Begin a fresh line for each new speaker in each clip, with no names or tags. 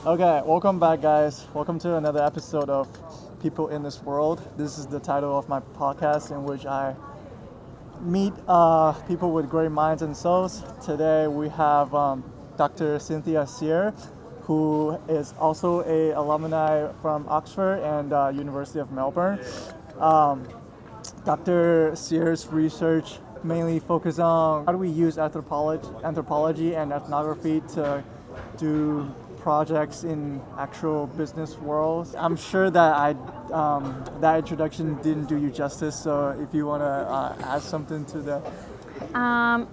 Okay, welcome back, guys. Welcome to another episode of People in This World. This is the title of my podcast in which I meet people with great minds and souls. Today we have Dr. Cynthia Sear, who is also a alumni from Oxford and University of Melbourne. Dr. Sear's research mainly focuses on how do we use anthropology and ethnography to do projects in actual business worlds. I'm sure that that introduction didn't do you justice, so if you want to add something to that.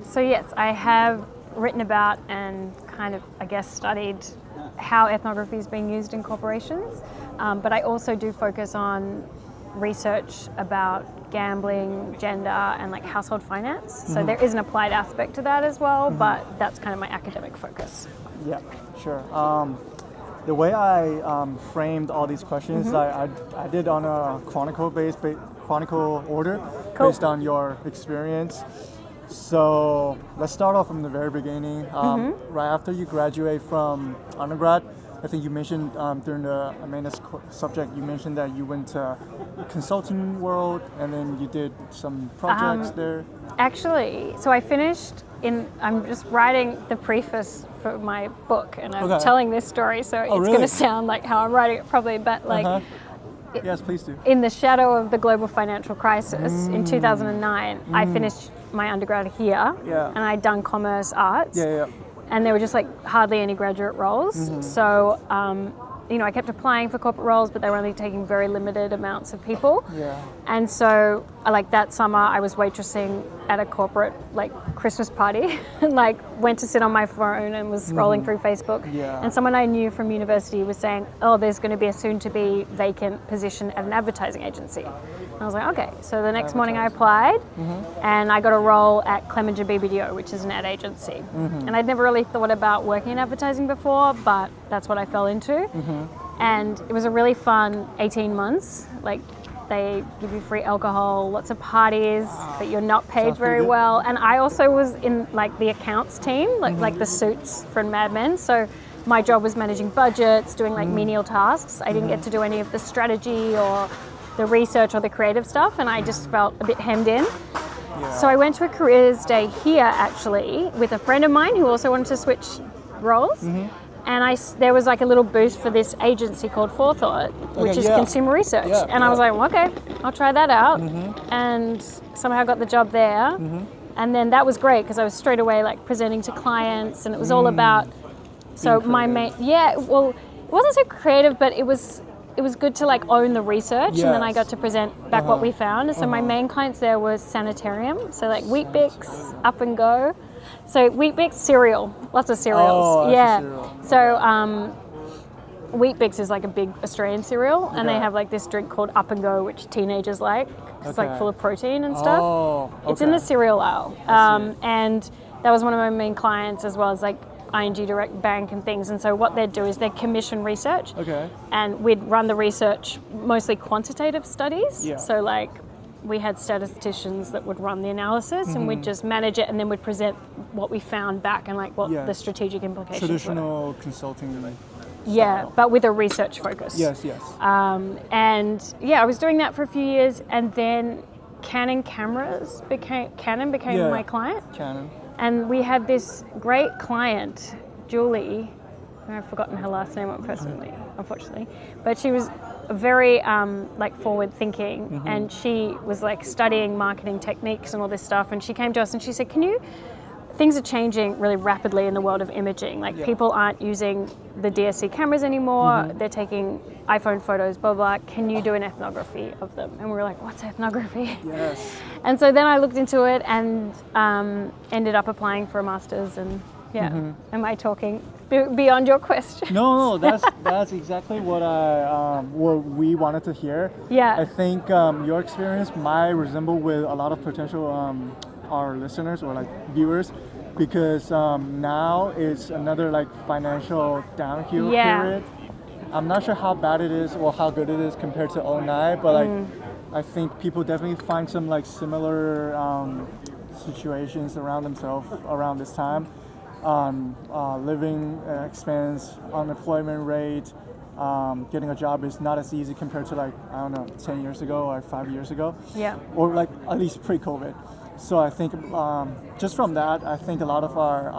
So yes, I have written about and kind of, I guess, studied how ethnography is being used in corporations, but I also do focus on research about gambling, gender, and like household finance. So there is an applied aspect to that as well, but that's kind of my academic focus.
Yeah, sure. The way I framed all these questions, I did on a chronicle order based on your experience. So let's start off from the very beginning. Right after you graduate from undergrad, I think you mentioned during the Amanda's subject, you mentioned that you went to consulting world and then you did some projects there.
Actually, so I finished I'm just writing the preface for my book and I'm telling this story, so it's going to sound like how I'm writing it probably, but like
yes, please do.
In the shadow of the global financial crisis in 2009, I finished my undergrad here and I'd done commerce arts. And there were just like hardly any graduate roles. So, I kept applying for corporate roles, but they were only taking very limited amounts of people. And so, like that summer, I was waitressing at a corporate like Christmas party, and like went to sit on my phone and was scrolling through Facebook. And someone I knew from university was saying, "Oh, there's going to be a soon-to-be vacant position at an advertising agency." And I was like, "Okay." So the next morning, I applied, and I got a role at Clemenger BBDO, which is an ad agency. And I'd never really thought about working in advertising before, but that's what I fell into. And it was a really fun 18 months. Like, they give you free alcohol, lots of parties, but you're not paid very well. And I also was in like the accounts team, like the suits from Mad Men. So my job was managing budgets, doing like menial tasks. I didn't get to do any of the strategy or the research or the creative stuff, and I just felt a bit hemmed in. So I went to a careers day here actually with a friend of mine who also wanted to switch roles. And there was like a little booth for this agency called Forethought, which is consumer research. And I was like, well, okay, I'll try that out. And somehow got the job there. And then that was great because I was straight away like presenting to clients, and it was all about, so my main, well, it wasn't so creative, but it was good to like own the research, and then I got to present back what we found. And so my main clients there was Sanitarium, so like Weet-Bix, Up and Go. So Weet-Bix cereal, lots of cereals. Cereal. So Weet-Bix is like a big Australian cereal, and they have like this drink called Up and Go, which teenagers like. It's like full of protein and stuff. It's in the cereal aisle, and that was one of my main clients, as well as like ING Direct Bank and things. And so what they'd do is they'd commission research, and we'd run the research, mostly quantitative studies. So like we had statisticians that would run the analysis, and we'd just manage it, and then we'd present what we found back and like what the strategic implications
Traditional
were.
Consulting
style. But with a research focus.
Yes.
And I was doing that for a few years, and then Canon became my client.
Canon.
And we had this great client, Julie. I've forgotten her last name unfortunately, but she was very like forward thinking, and she was like studying marketing techniques and all this stuff. And she came to us and she said, things are changing really rapidly in the world of imaging. Like people aren't using the DSC cameras anymore. They're taking iPhone photos, blah, blah. Can you do an ethnography of them? And we were like, what's ethnography?
Yes.
And so then I looked into it and ended up applying for a master's. And am I talking beyond your question?
No, that's exactly what we wanted to hear. I think your experience might resemble with a lot of potential our listeners or like viewers, because now it's another like financial downhill period. I'm not sure how bad it is or how good it is compared to 2009, but like I think people definitely find some like similar situations around themselves around this time. on living expense, unemployment rate. Getting a job is not as easy compared to like, I don't know, 10 years ago or 5 years ago.
Yeah.
Or like at least pre-COVID. So I think just from that, I think a lot of our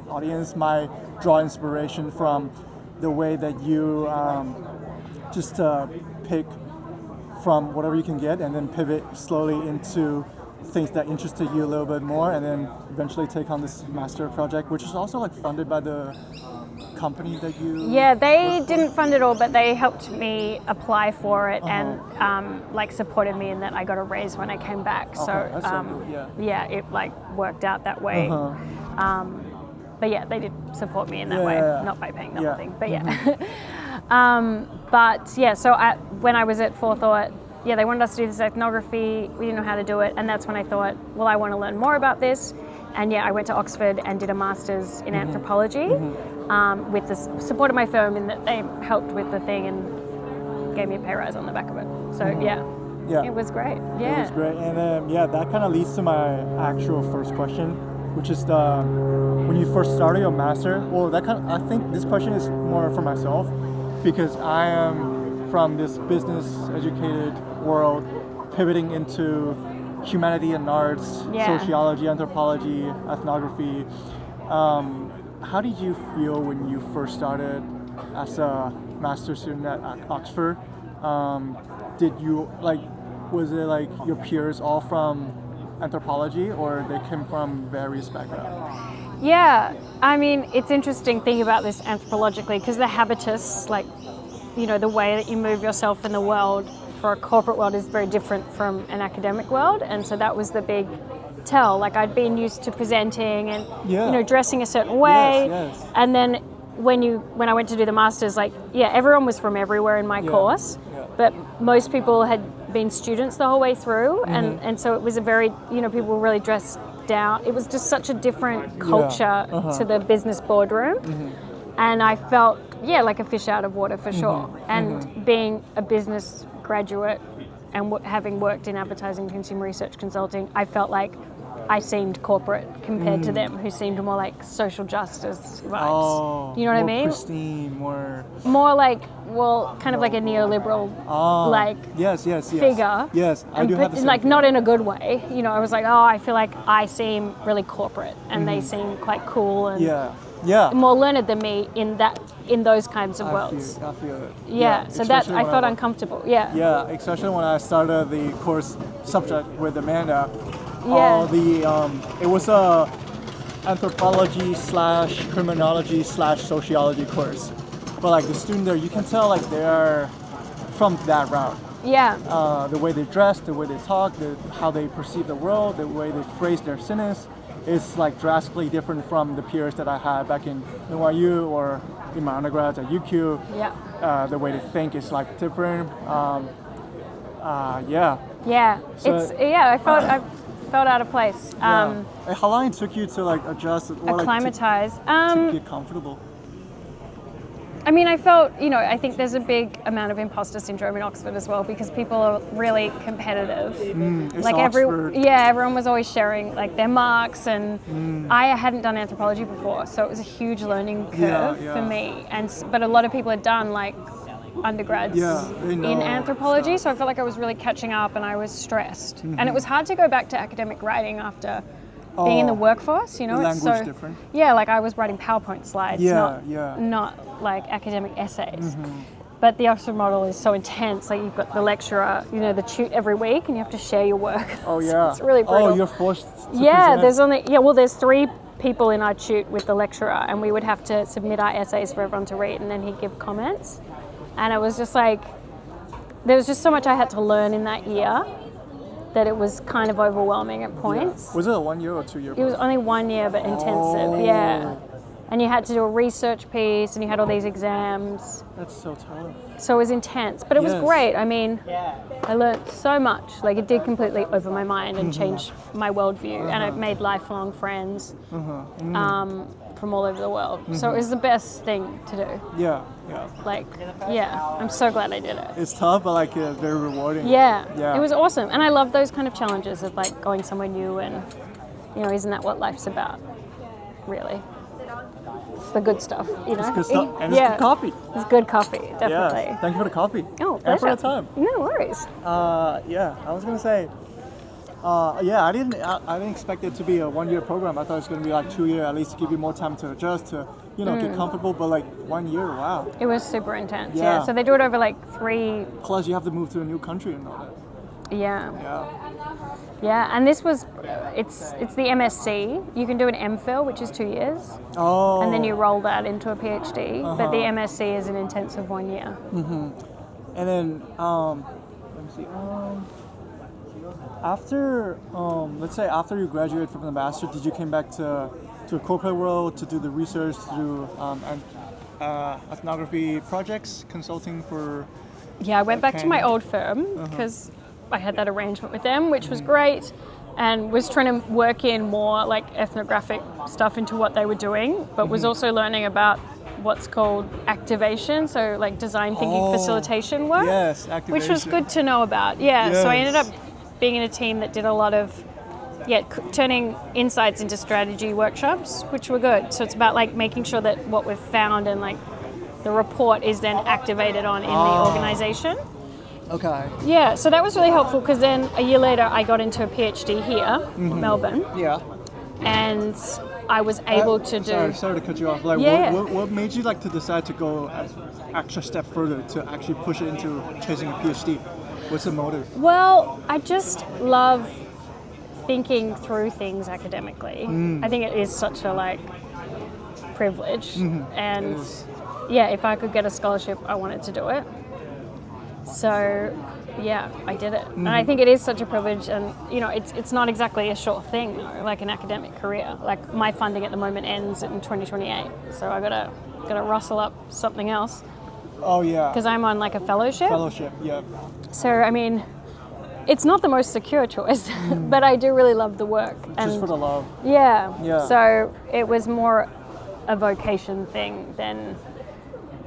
audience might draw inspiration from the way that you just pick from whatever you can get and then pivot slowly into things that interested you a little bit more, and then eventually take on this master project, which is also like funded by the company that you...
Yeah, they didn't fund it all, but they helped me apply for it and like supported me in that I got a raise when I came back. So, yeah, it like worked out that way. But yeah, they did support me in that way, not by paying the whole thing, but but yeah, so when I was at Forethought, they wanted us to do this ethnography. We didn't know how to do it, and that's when I thought, well, I want to learn more about this. And I went to Oxford and did a master's in anthropology with the support of my firm, in that they helped with the thing and gave me a pay rise on the back of it. So it was great.
It was great, and that kind of leads to my actual first question, which is when you first started your master. Well, I think this question is more for myself, because I am from this business educated world, pivoting into humanity and arts, sociology, anthropology, ethnography. How did you feel when you first started as a master's student at Oxford? Was it like your peers all from anthropology, or they came from various backgrounds?
Yeah, I mean, it's interesting thinking about this anthropologically, because the habitus, the way that you move yourself in the world for a corporate world is very different from an academic world, and so that was the big tell. Like, I'd been used to presenting and dressing a certain way, and then when I went to do the masters, everyone was from everywhere in my course, but most people had been students the whole way through, and so it was a very people were really dressed down. It was just such a different culture to the business boardroom, and I felt like a fish out of water for sure. And being a business graduate and having worked in advertising, consumer research, consulting, I felt like I seemed corporate compared to them, who seemed more like social justice vibes. You know what I mean?
Pristine, more
like, kind of like a neoliberal figure.
Yes, I do have the same
like
thing.
Not in a good way. I was like, I feel like I seem really corporate, and they seem quite cool and more learned than me in those kinds of worlds.
I feel it.
So that I felt uncomfortable.
Yeah, especially when I started the course subject with Amanda. It was a anthropology / criminology / sociology course, but like the student there, you can tell like they are from that route. The way they dress, the way they talk, how they perceive the world, the way they phrase their sentence is like drastically different from the peers that I had back in NYU or in my undergrad at UQ. The way they think is like different.
I felt out of place.
How long it took you to like adjust or
acclimatize?
To get comfortable?
I mean, I felt, I think there's a big amount of imposter syndrome in Oxford as well, because people are really competitive. Everyone was always sharing like their marks, and I hadn't done anthropology before, so it was a huge learning curve for me. But a lot of people had done like undergrads in anthropology, so I felt like I was really catching up, and I was stressed. And it was hard to go back to academic writing after being in the workforce,
Language
it's so
different.
like I was writing PowerPoint slides, not like academic essays. But the Oxford model is so intense. Like, you've got the lecturer, the tute every week, and you have to share your work. It's really brutal.
You're forced to present.
There's 3 people in our tute with the lecturer, and we would have to submit our essays for everyone to read, and then he'd give comments. And it was just like, there was just so much I had to learn in that year that it was kind of overwhelming at points.
Was it a 1 year or 2 year?
It was only 1 year, but intensive, And you had to do a research piece, and you had all these exams.
That's so tough.
So it was intense, but it was great. I mean, I learned so much. Like, it did completely open my mind and change my worldview, and I've made lifelong friends from all over the world. So it was the best thing to do. I'm so glad I did it.
It's tough, but like very rewarding.
It was awesome, and I love those kind of challenges of like going somewhere new, and isn't that what life's about? really. It's the good stuff, you know.
It's good stuff, and it's good coffee.
It's good coffee, definitely.
Yeah. Thank you for the coffee.
Oh,
and for
pleasure.
the time.
No worries.
Yeah, I was gonna say. I didn't expect it to be a 1-year program. I thought it was gonna be like 2 years, at least to give you more time to adjust, to get comfortable. But like 1 year, wow.
It was super intense.
Yeah.
So they do it over like 3.
Plus, you have to move to a new country and all that.
Yeah.
Yeah.
Yeah, and this was, it's the MSc. You can do an MPhil, which is 2 years.
Oh.
And then you roll that into a PhD. But the MSc is an intensive 1 year.
Mm-hmm. And then, let me see. After, let's say after you graduated from the master, did you came back to a corporate world to do the research, to do ethnography projects, consulting for?
Yeah, I went back to my old firm because I had that arrangement with them, which was great, and was trying to work in more like ethnographic stuff into what they were doing, but was also learning about what's called activation, so like design thinking facilitation work.
Yes, activation.
Which was good to know about. Yeah, so I ended up being in a team that did a lot of turning insights into strategy workshops, which were good. So it's about like making sure that what we've found and like the report is then activated on in the organization.
Okay.
Yeah, so that was really helpful because then a year later I got into a PhD here in Melbourne.
Yeah.
And I was able to do...
Sorry to cut you off. Like, what made you like to decide to go an extra step further to actually push it into chasing a PhD? What's the motive?
Well, I just love thinking through things academically. I think it is such a like privilege, and if I could get a scholarship, I wanted to do it. So, yeah, I did it, and I think it is such a privilege. And it's not exactly a short thing, though, like an academic career. Like my funding at the moment ends in 2028, so I gotta rustle up something else.
Oh yeah.
Because I'm on like a fellowship.
Fellowship, yeah.
So I mean, it's not the most secure choice, but I do really love the work.
Just for the love.
Yeah.
Yeah.
So it was more a vocation thing than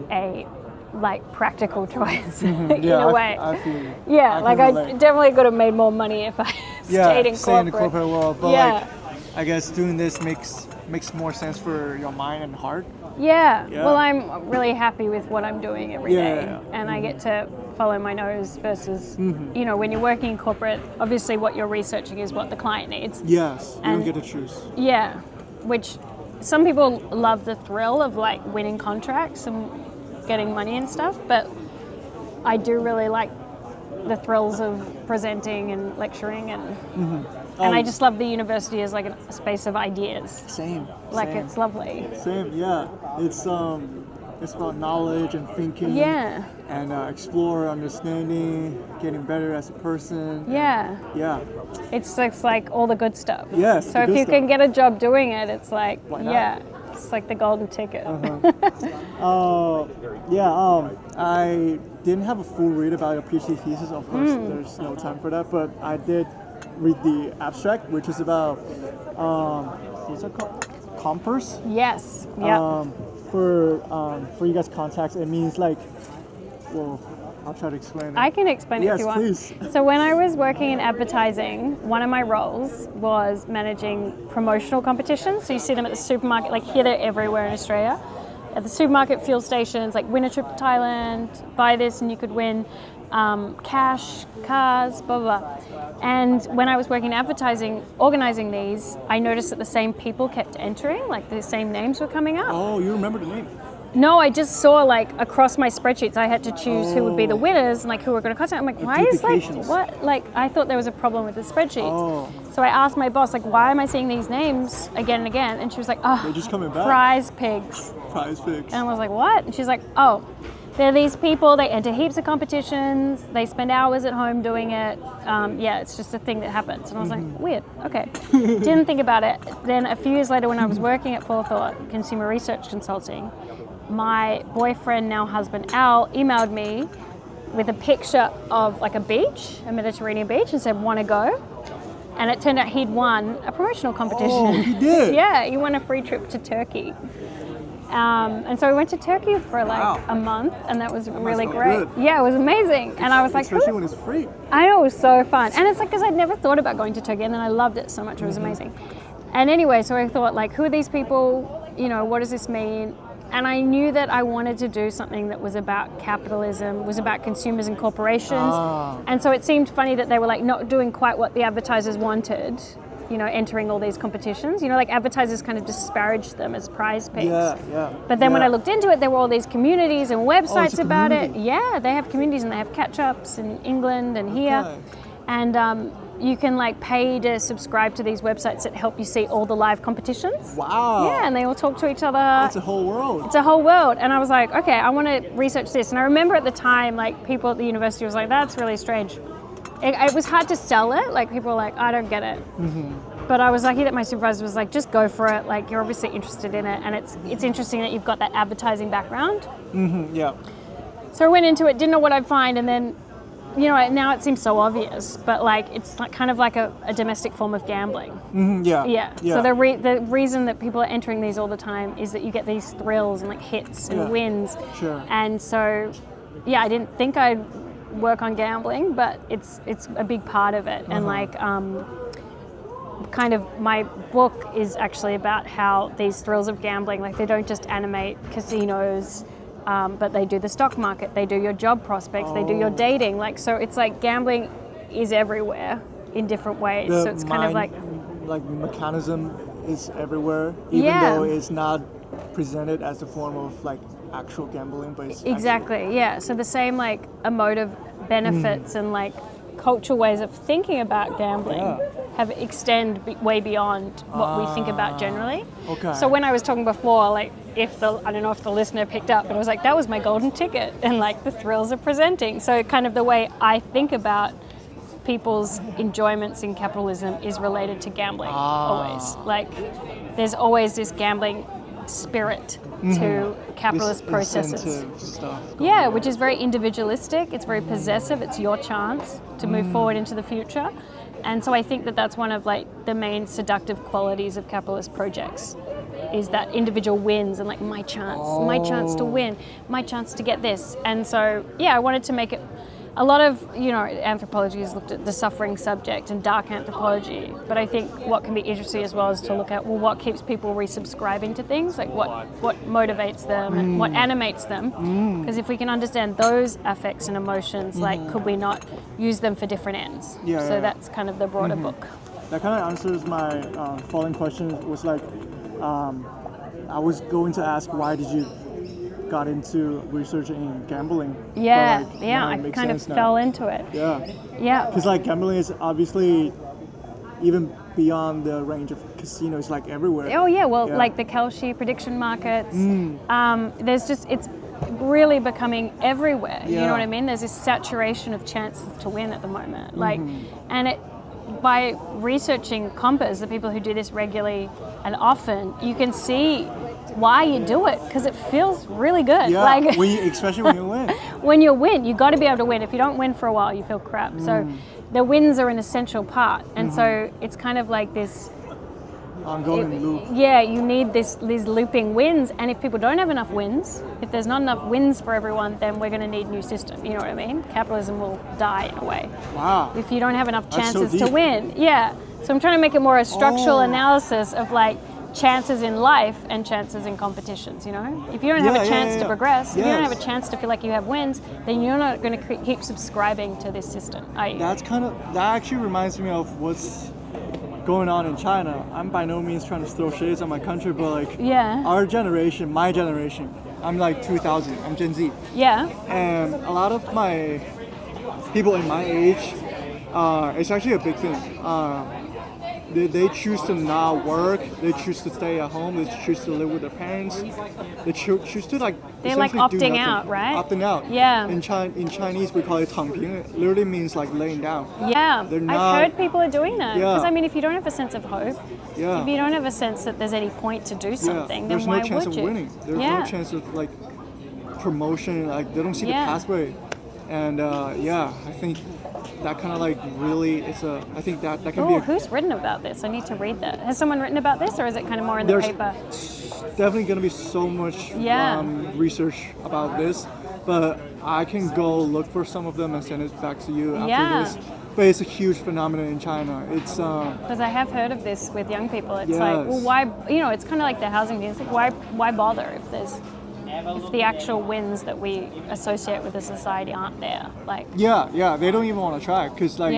a like practical choice in a way.
I feel you.
Yeah, I definitely could have made more money if I stayed in corporate.
In the corporate world. But like, I guess doing this makes more sense for your mind and heart.
Yeah. Well, I'm really happy with what I'm doing every day, and I get to follow my nose versus, when you're working in corporate, obviously what you're researching is what the client needs.
Yes, you don't get to choose.
Yeah, which some people love the thrill of like winning contracts and getting money and stuff, but I do really like the thrills of presenting and lecturing and I just love the university as like a space of ideas.
Same.
It's lovely.
Same, yeah. It's about knowledge and thinking.
Yeah.
And explore, understanding, getting better as a person.
Yeah.
Yeah.
It's like all the good stuff.
Yes.
So if you can get a job doing it, it's like,
why not?
it's like the golden ticket.
I didn't have a full read about your PhD thesis. Of course, there's no time for that. But I did read the abstract, which is about what's it called? Compass.
Yes. Yeah.
For you guys context, it means like, well, I'll try to explain it.
I can explain it if you want.
Yes, please.
So when I was working in advertising, one of my roles was managing promotional competitions. So you see them at the supermarket, like here they're everywhere in Australia. At the supermarket fuel stations, like win a trip to Thailand, buy this and you could win cash, cars, blah, blah, blah. And when I was working in advertising, organizing these, I noticed that the same people kept entering, like the same names were coming up.
Oh, you remember the name?
No, I just saw like across my spreadsheets, I had to choose who would be the winners and like who were going to contact. I'm like, why is like, what? Like, I thought there was a problem with the spreadsheets.
Oh.
So I asked my boss, like, why am I seeing these names again and again? And she was like, oh,
they're just coming back.
Prize pigs.
Prize pigs.
And I was like, what? And she's like, oh, they're these people, they enter heaps of competitions, they spend hours at home doing it. It's just a thing that happens. And I was like, weird, okay. Didn't think about it. Then a few years later when I was working at Forethought Consumer Research Consulting, my boyfriend, now husband Al, emailed me with a picture of like a beach, a Mediterranean beach, and said, want to go? And it turned out he'd won a promotional competition.
Oh, he did?
Yeah, he won a free trip to Turkey. And so we went to Turkey for like a month, and that was really great.
Good.
Yeah, it was amazing. And I was like,
especially when it's free.
I know, it was so fun. And it's like, because I'd never thought about going to Turkey, and then I loved it so much, it was amazing. And anyway, so I thought, like, who are these people? You know, what does this mean? And I knew that I wanted to do something that was about capitalism, was about consumers and corporations. And so it seemed funny that they were like not doing quite what the advertisers wanted, you know, entering all these competitions. You know, like advertisers kind of disparaged them as prize pigs. But then when I looked into it, there were all these communities and websites about it. Yeah, they have communities and they have catch-ups in England and here. And you can like pay to subscribe to these websites that help you see all the live competitions.
Wow.
Yeah, and they all talk to each other.
It's a whole world.
It's a whole world. And I was like, okay, I want to research this. And I remember at the time, like people at the university was like, that's really strange. It was hard to sell it. Like people were like, I don't get it. But I was lucky that my supervisor was like, just go for it. Like you're obviously interested in it. And it's interesting that you've got that advertising background.
Yeah.
So I went into it, didn't know what I'd find. And then, you know, now it seems so obvious, but like it's like kind of like a domestic form of gambling. Yeah. So the reason that people are entering these all the time is that you get these thrills and like hits and wins. And so, yeah, I didn't think I'd work on gambling, but it's a big part of it. And like, kind of my book is actually about how these thrills of gambling, like they don't just animate casinos. But they do the stock market, they do your job prospects, they do your dating. Like, so it's like gambling is everywhere in different ways. So it's kind of like
mechanism is everywhere, even though it's not presented as a form of like actual gambling, but it's
exactly, yeah. So the same like emotive benefits and like cultural ways of thinking about gambling have extend way beyond what we think about generally. So when I was talking before, like I don't know if the listener picked up, but I was like, that was my golden ticket and like the thrills of presenting. So kind of the way I think about people's enjoyments in capitalism is related to gambling always. Like there's always this gambling spirit to capitalist processes. Yeah, which is very individualistic, it's very possessive, it's your chance to move forward into the future. And so I think that that's one of like the main seductive qualities of capitalist projects is that individual wins and like my chance to win, my chance to get this. And so, yeah, I wanted to make it, a lot of, you know, anthropology has looked at the suffering subject and dark anthropology, but I think what can be interesting as well is to look at, well, what keeps people resubscribing to things, like what motivates them and what animates them, because if we can understand those affects and emotions, like could we not use them for different ends? That's kind of the broader book.
That kind of answers my following question, was like, I was going to ask, why did you got into research in gambling?
I kind of fell into it. Because
like gambling is obviously even beyond the range of casinos, like everywhere.
Like the Kelshi prediction markets, there's just, it's really becoming everywhere. You know what I mean? There's this saturation of chances to win at the moment. Like, and it, by researching compers, the people who do this regularly and often, you can see why you do it, because it feels really good.
Especially when you win.
When you win, you got to be able to win. If you don't win for a while, you feel crap. So the wins are an essential part, and so it's kind of like this
ongoing loop.
You need these looping wins, and if people don't have enough wins, if there's not enough wins for everyone, then we're going to need a new system. You know what I mean? Capitalism will die in a way.
Wow.
If you don't have enough chances to win. So I'm trying to make it more a structural analysis of like chances in life and chances in competitions, you know? If you don't have a chance to progress, if you don't have a chance to feel like you have wins, then you're not going to keep subscribing to this system, are you?
That actually reminds me of what's going on in China. I'm by no means trying to throw shades on my country, but like our generation, my generation, I'm like 2000, I'm Gen Z. And a lot of my people in my age, it's actually a big thing. They choose to not work. They choose to stay at home. They choose to live with their parents. They choose to like.
They're like opting out, right?
Opting out.
Yeah.
In Chinese, we call it 躺平. It literally means like laying down.
Yeah. I've heard people are doing that. Because I mean, if you don't have a sense of hope, if you don't have a sense that there's any point to do something, then why would you?
There's no chance of winning. There's no chance of like promotion. Like they don't see the pathway. And I think that kind of like really, I think that can be.
Who's written about this? I need to read that. Has someone written about this, or is it kind of more in the paper?
Definitely going to be so much research about this, but I can go look for some of them and send it back to you after this. But it's a huge phenomenon in China. It's
because I have heard of this with young people. It's like, well, why? It's kind of like the housing. It's like, why bother if the actual wins that we associate with the society aren't there? Like,
they don't even want to try because like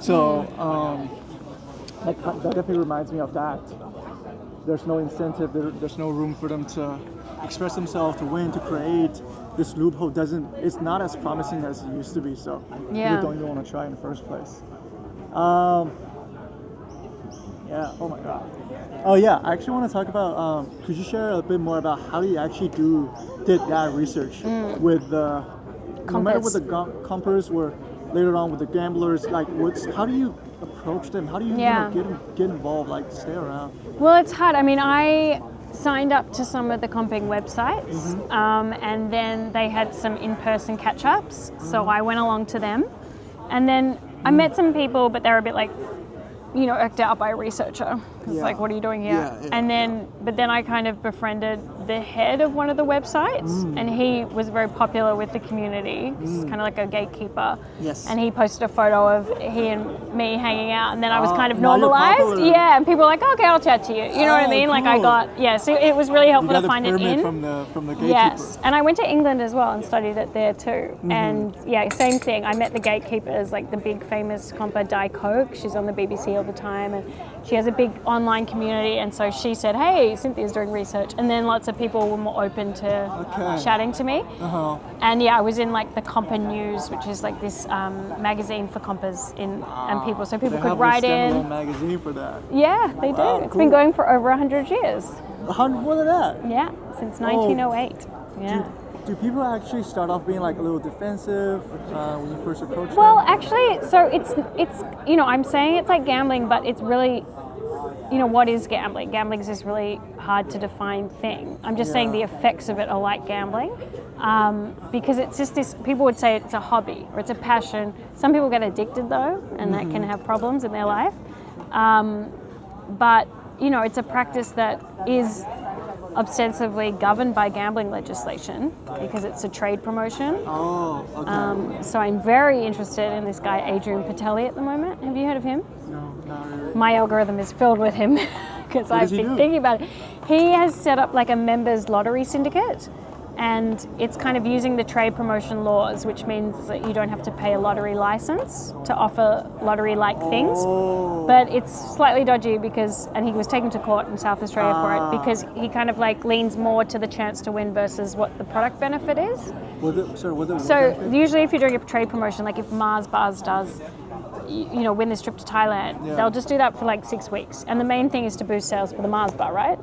So that definitely reminds me of that. There's no incentive. There's no room for them to express themselves, to win, to create. This loophole it's not as promising as it used to be, so people don't even want to try in the first place. Oh my god. Oh yeah, I actually want to talk about, could you share a bit more about how you actually did that research with the, no matter with the compers or later on with the gamblers, like how do you approach them? How do you get involved, like stay around?
Well, it's hard. I mean, I signed up to some of the comping websites and then they had some in-person catch-ups, so I went along to them, and then I met some people, but they were a bit like, irked out by a researcher. It's like, what are you doing here? And but then I kind of befriended the head of one of the websites, and he was very popular with the community. He's kind of like a gatekeeper.
Yes.
And he posted a photo of he and me hanging out, and then I was kind of normalized. Yeah, and people were like, okay, I'll chat to you. You know what I mean? Cool. Like I got, so it was really helpful to find it in.
From the gatekeeper.
Yes, and I went to England as well and studied it there too. And same thing. I met the gatekeepers, like the big famous compa Di Coke. She's on the BBC all the time, and she has a big online community, and so she said, hey, Cynthia's doing research, and then lots of people were more open to chatting to me. And I was in like the Compa News, which is like this magazine for compas and people, so people could write in.
They have a magazine for that.
Yeah, they do. It's been going for over 100 years.
100 more than that?
Yeah, since 1908. Yeah.
Do people actually start off being like a little defensive when you first approach them?
Well, actually, so it's I'm saying it's like gambling, but it's really, what is gambling? Gambling is this really hard to define thing. I'm just saying the effects of it are like gambling, because it's just this, people would say it's a hobby or it's a passion. Some people get addicted though, and that can have problems in their life. But, it's a practice that is obsessively governed by gambling legislation because it's a trade promotion.
Oh, okay.
So I'm very interested in this guy, Adrian Patelli, at the moment. Have you heard of him?
No, not really.
My algorithm is filled with him because I've been thinking about it. He has set up like a members lottery syndicate, and it's kind of using the trade promotion laws, which means that you don't have to pay a lottery license to offer lottery-like things. But it's slightly dodgy and he was taken to court in South Australia for it because he kind of like leans more to the chance to win versus what the product benefit is. So usually if you're doing a trade promotion, like if Mars Bars does, win this trip to Thailand, they'll just do that for like 6 weeks. And the main thing is to boost sales for the Mars Bar, right?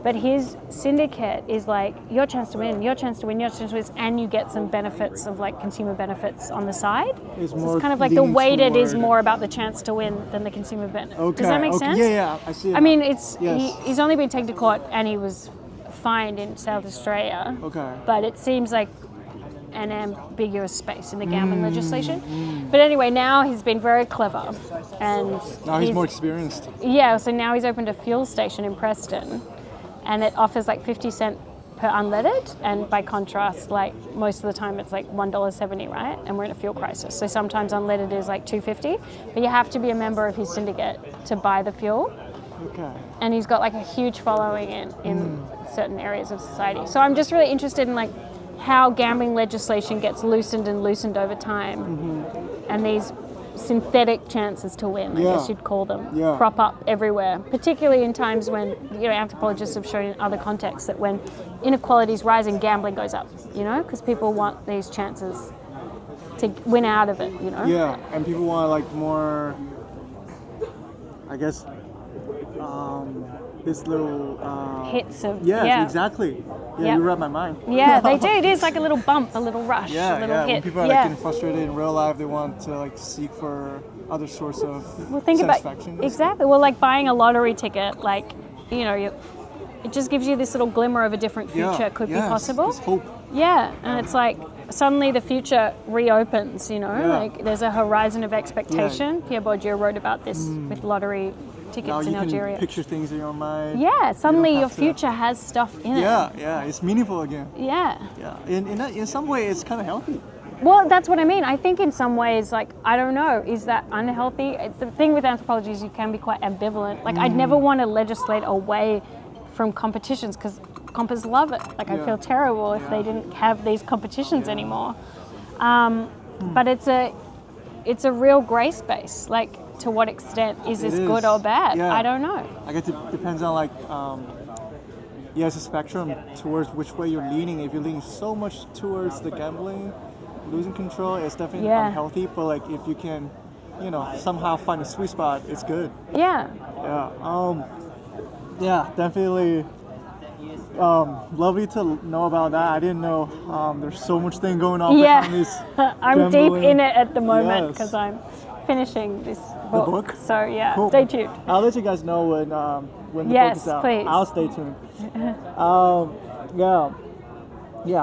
But his syndicate is like your chance to win, your chance to win, your chance to win, and you get some benefits of like consumer benefits on the side.
It's
kind of like the weighted is more about the chance to win than the consumer benefit.
Okay.
Does that make sense?
Yeah, I see.
I mean, he's only been taken to court and he was fined in South Australia.
Okay.
But it seems like an ambiguous space in the gambling legislation. But anyway, now he's been very clever, and
now he's more experienced.
Yeah, so now he's opened a fuel station in Preston. And it offers like 50 cents per unleaded, and by contrast, like most of the time it's like $1.70, right? And we're in a fuel crisis, so sometimes unleaded is like $2.50, but you have to be a member of his syndicate to buy the fuel.
Okay.
And he's got like a huge following in certain areas of society. So I'm just really interested in like how gambling legislation gets loosened and loosened over time, and these synthetic chances to win, I guess you'd call them, crop up everywhere, particularly in times when, anthropologists have shown in other contexts that when inequality is rising, gambling goes up, because people want these chances to win out of it,
Yeah, and people want like more, I guess, this little...
hits of...
Yeah, exactly. Yeah, you read my mind.
Yeah, they do. It is like a little bump, a little rush, a little hit.
When people are like getting frustrated in real life, they want to like seek for other sorts of satisfaction.
Exactly. Well, like buying a lottery ticket, like, it just gives you this little glimmer of a different future could be possible.
It's hope.
Yeah, and it's like suddenly the future reopens, like there's a horizon of expectation. Pierre Bourdieu wrote about this with lottery tickets in Algeria.
You can picture things in your mind.
Yeah, suddenly your future has stuff in it.
Yeah, it's meaningful again.
Yeah.
Yeah, in some way it's kind of healthy.
Well, that's what I mean. I think in some ways, like, I don't know, is that unhealthy? The thing with anthropology is you can be quite ambivalent. Like, I'd never want to legislate away from competitions because compers love it. Like, I feel terrible if they didn't have these competitions anymore. But it's a real gray space. Like, to what extent is this good or bad?
Yeah.
I don't know.
I guess it depends on like, it's a spectrum towards which way you're leaning. If you're leaning so much towards the gambling, losing control, it's definitely unhealthy. But like, if you can, somehow find a sweet spot, it's good.
Yeah.
Yeah. Definitely. Lovely to know about that. I didn't know there's so much thing going on behind this.
I'm deep in it at the moment because I'm finishing this book.
The book?
So yeah,
cool.
Stay tuned.
I'll let you guys know when the book is out.
Please.
I'll stay tuned. I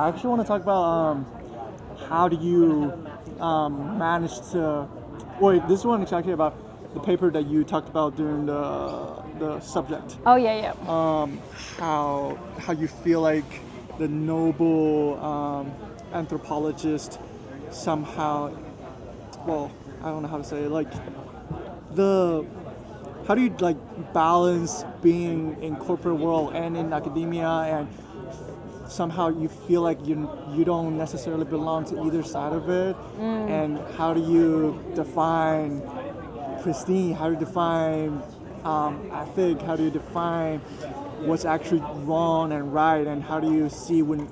actually want to talk about how do you manage to. Wait, this one is actually about the paper that you talked about during the subject.
Oh yeah.
How you feel like the noble anthropologist somehow. Well, I don't know how to say it. Like how do you like balance being in corporate world and in academia, and somehow you feel like you don't necessarily belong to either side of it, and how do you define pristine? How do you define ethic? How do you define what's actually wrong and right? And how do you see when,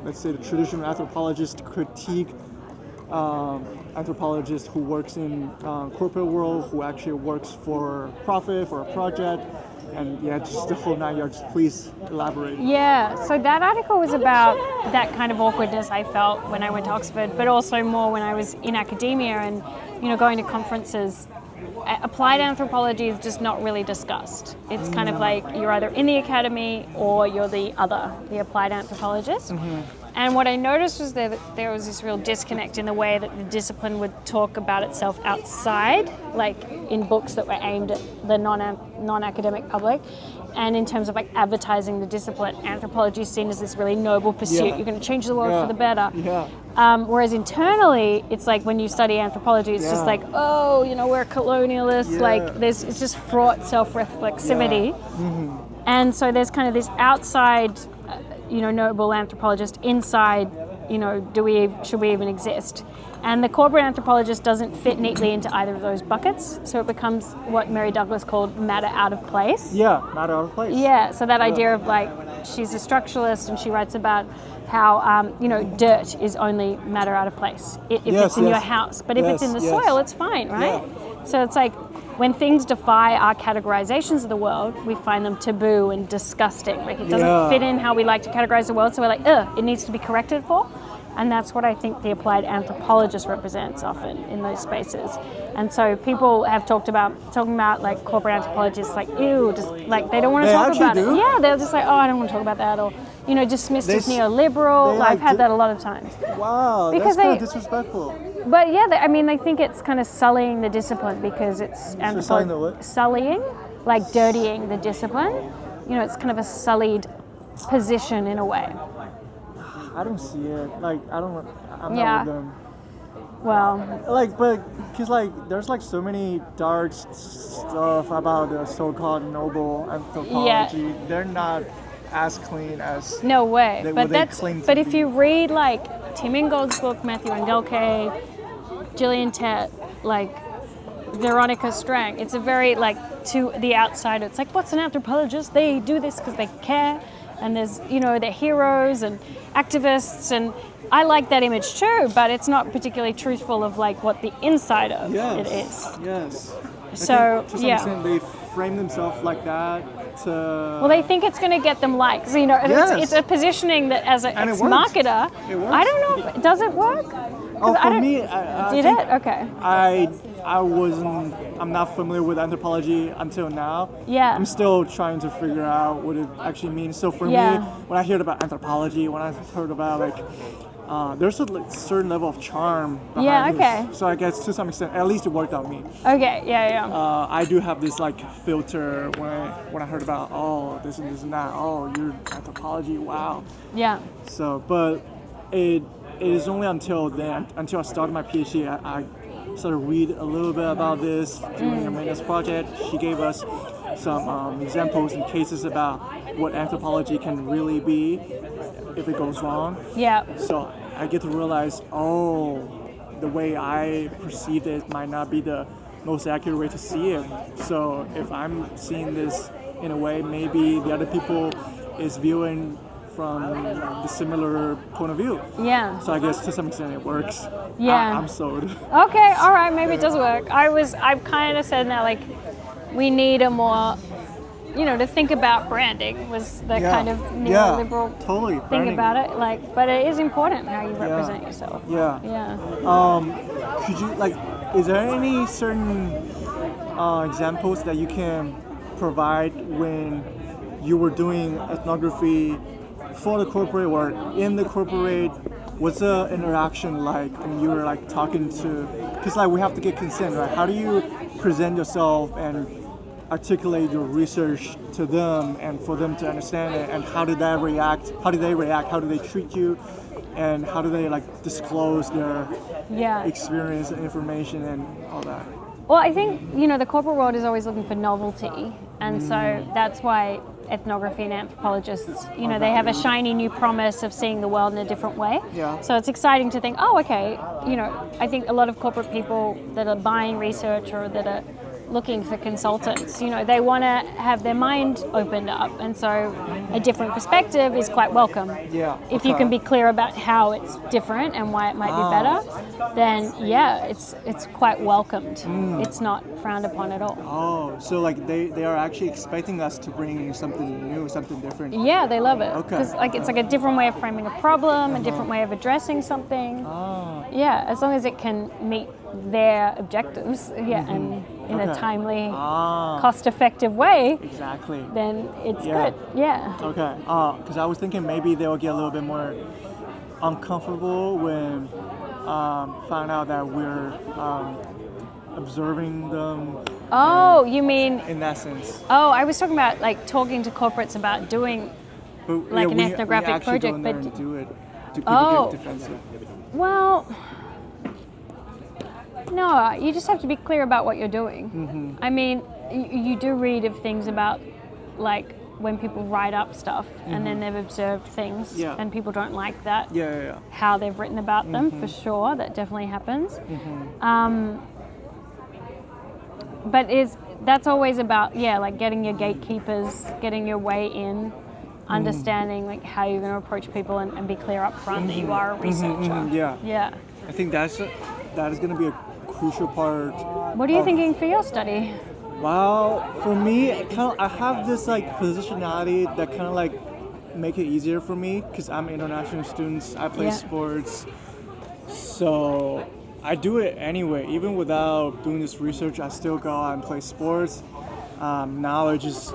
let's say, the traditional anthropologist critique anthropologist who works in corporate world, who actually works for profit, for a project, and just the whole 9 yards. Please elaborate.
Yeah, so that article was about that kind of awkwardness I felt when I went to Oxford, but also more when I was in academia and, going to conferences. Applied anthropology is just not really discussed. It's kind of like you're either in the academy or you're the applied anthropologist. And what I noticed was that there was this real disconnect in the way that the discipline would talk about itself outside, like in books that were aimed at the non-academic public, and in terms of like advertising the discipline. Anthropology is seen as this really noble pursuit. You're going to change the world for the better. Whereas internally, it's like when you study anthropology, it's just like, we're colonialists. Like it's just fraught self-reflexivity. And so there's kind of this outside, noble anthropologist, inside, should we even exist? And the corporate anthropologist doesn't fit neatly into either of those buckets, so it becomes what Mary Douglas called matter out of place.
Yeah, matter out of place.
Yeah, so that idea of like, she's a structuralist and she writes about how, dirt is only matter out of place if it's in your house. But if it's in the soil, it's fine, right? Yeah. So it's like, when things defy our categorizations of the world, we find them taboo and disgusting. Like it doesn't fit in how we like to categorize the world, so we're like, it needs to be corrected for. And that's what I think the applied anthropologist represents often in those spaces. And so people have talking about like corporate anthropologists, like, ew, just like they don't want to talk about it. Yeah, they're just like, I don't want to talk about that, or dismissed as neoliberal. I've had that a lot of times.
Wow, because that's kind of disrespectful.
But they think it's kind of sullying the discipline because it's sullying, like dirtying the discipline. It's kind of a sullied position in a way.
I don't see it. Like, I'm not with them.
Well,
because there's so many dark stuff about the so-called noble anthropology. Yeah. They're not as clean as
no way. But if
be.
You read Tim Ingold's book, Matthew Engelke, Gillian Tett, Veronica Strang, it's a very to the outsider. It's like, what's an anthropologist? They do this because they care. And there's, they're heroes and activists, and I like that image too, but it's not particularly truthful of what the inside of it is.
Yes.
So,
to some extent, they frame themselves like that to...
Well, they think it's going to get them likes. It's a positioning that as an ex-marketer, I don't know, does it work?
Oh, for me,
did it? Okay.
I'm not familiar with anthropology until now.
Yeah.
I'm still trying to figure out what it actually means. So for me, when I heard about anthropology, when I heard about there's a certain level of charm behind this. So I guess to some extent, at least it worked on me.
Okay, yeah.
I do have this filter when I heard about this and this and that. Oh, you're anthropology, wow.
Yeah.
So, but it it is only until then, until I started my PhD, I started to read a little bit about this during a maintenance project. She gave us some examples and cases about what anthropology can really be if it goes wrong.
Yeah.
So I get to realize, the way I perceived it might not be the most accurate way to see it. So if I'm seeing this in a way, maybe the other people is viewing from the similar point of view.
Yeah.
So I guess to some extent it works.
Yeah.
I'm sold.
Okay, all right, maybe it does work. I've kind of said now, like, we need a more, to think about branding was the kind of neoliberal
totally.
thing
Branding.
about it. Like, but it is important how you represent yourself.
Yeah.
Yeah.
Could you, is there any certain examples that you can provide when you were doing ethnography for the corporate or in the corporate? What's the interaction like when you were talking to? Because we have to get consent, right? How do you present yourself and articulate your research to them and for them to understand it? And how did they react? How do they treat you? And how do they disclose their experience and information and all that?
Well, I think, the corporate world is always looking for novelty. And so that's why ethnography and anthropologists, they have a shiny new promise of seeing the world in a different way.
Yeah.
So it's exciting to think, okay, I think a lot of corporate people that are buying research or that are looking for consultants, they want to have their mind opened up, and so a different perspective is quite welcome.
Yeah.
If you can be clear about how it's different and why it might be better, then it's quite welcomed. It's not frowned upon at all.
Oh, so they are actually expecting us to bring something new, something different.
Yeah, they love it.
Okay.
Because it's a different way of framing a problem, a different way of addressing something.
Oh.
Yeah, as long as it can meet their objectives, and in a timely, cost-effective way.
Exactly.
Then it's good. Yeah.
Okay. Because I was thinking maybe they will get a little bit more uncomfortable when find out that we're observing them.
Oh, you mean?
In that sense.
Oh, I was talking about talking to corporates about doing an ethnographic project,
but do it. Do people get defensive?
Well, no, you just have to be clear about what you're doing. I mean, you do read of things about when people write up stuff and then they've observed things and people don't like that.
Yeah.
How they've written about them, for sure, that definitely happens. But that's always about getting your gatekeepers, getting your way in, understanding how you're going to approach people and be clear up front that you are a researcher. Yeah.
I think that is going to be a crucial part.
What are you thinking for your study?
Well, for me, I have this positionality that kind of make it easier for me because I'm an international student. I play sports, so I do it anyway. Even without doing this research, I still go out and play sports. Now I just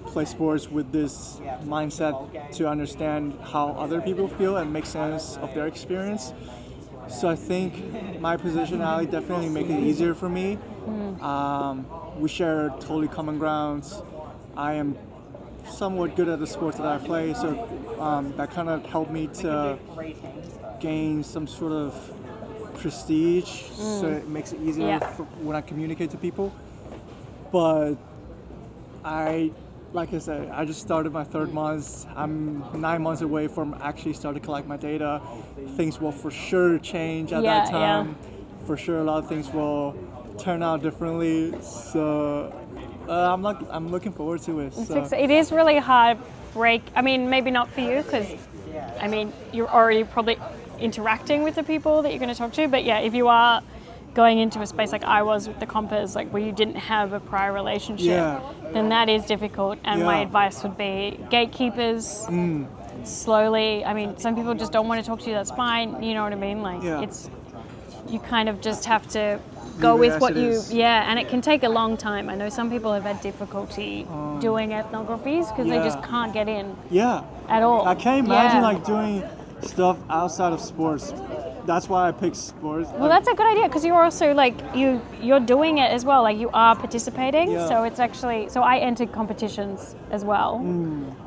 play sports with this mindset to understand how other people feel and make sense of their experience. So I think my positionality definitely make it easier for me. We share totally common grounds. I am somewhat good at the sports that I play, so that kind of helped me to gain some sort of prestige. So it makes it easier when I communicate to people. But like I said, I just started my 3rd month. I'm 9 months away from actually starting to collect my data. Things will for sure change at that time. For sure, a lot of things will turn out differently. So I'm looking forward to it.
It is really hard break. I mean, maybe not for you because, you're already probably interacting with the people that you're going to talk to. But if you are going into a space like I was with the Compass, where you didn't have a prior relationship, then that is difficult. And my advice would be gatekeepers, slowly. Some people just don't want to talk to you, that's fine. You know what I mean? You kind of just have to go with what you, and it can take a long time. I know some people have had difficulty doing ethnographies because they just can't get in at all.
I can't imagine doing stuff outside of sports. that's why I picked sports.
Well, that's a good idea because you're also like you're doing it as well. Like you are participating, so it's actually I entered competitions as well,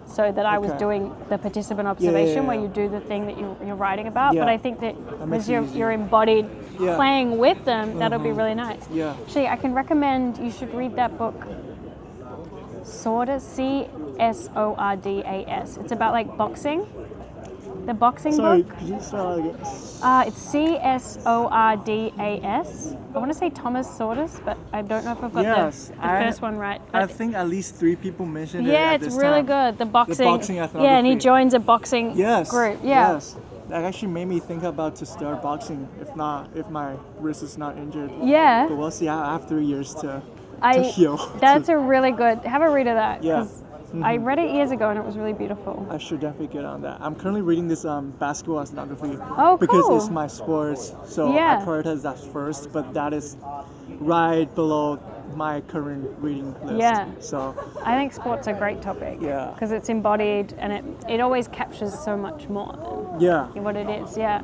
so that I was doing the participant observation where you do the thing that you're writing about. But I think that because you're embodied playing with them, that'll be really nice.
Yeah.
Actually, I can recommend you should read that book. Sordas, Csordas. It's about like boxing. The boxing book.
Could you spell it again?
It's Csordas. I want to say Thomas Sordas, but I don't know if I've got the first one right.
I think at least 3 people mentioned it.
Yeah,
at
it's
this
really
time.
good. The boxing
ethnography.
Yeah, and he joins a boxing group. Yeah.
Yes. That actually made me think about to start boxing. If my wrist is not injured.
Yeah.
But we'll see. I have 3 years to heal.
That's a really good. Have a read of that.
Yeah.
I read it years ago and it was really beautiful.
I should definitely get on that. I'm currently reading this basketball ethnography.
Oh, cool.
Because it's my sports, so I prioritize that first. But that is right below my current reading list.
Yeah.
So
I think sports are a great topic.
Yeah.
Because it's embodied and it always captures so much more than what it is. Yeah.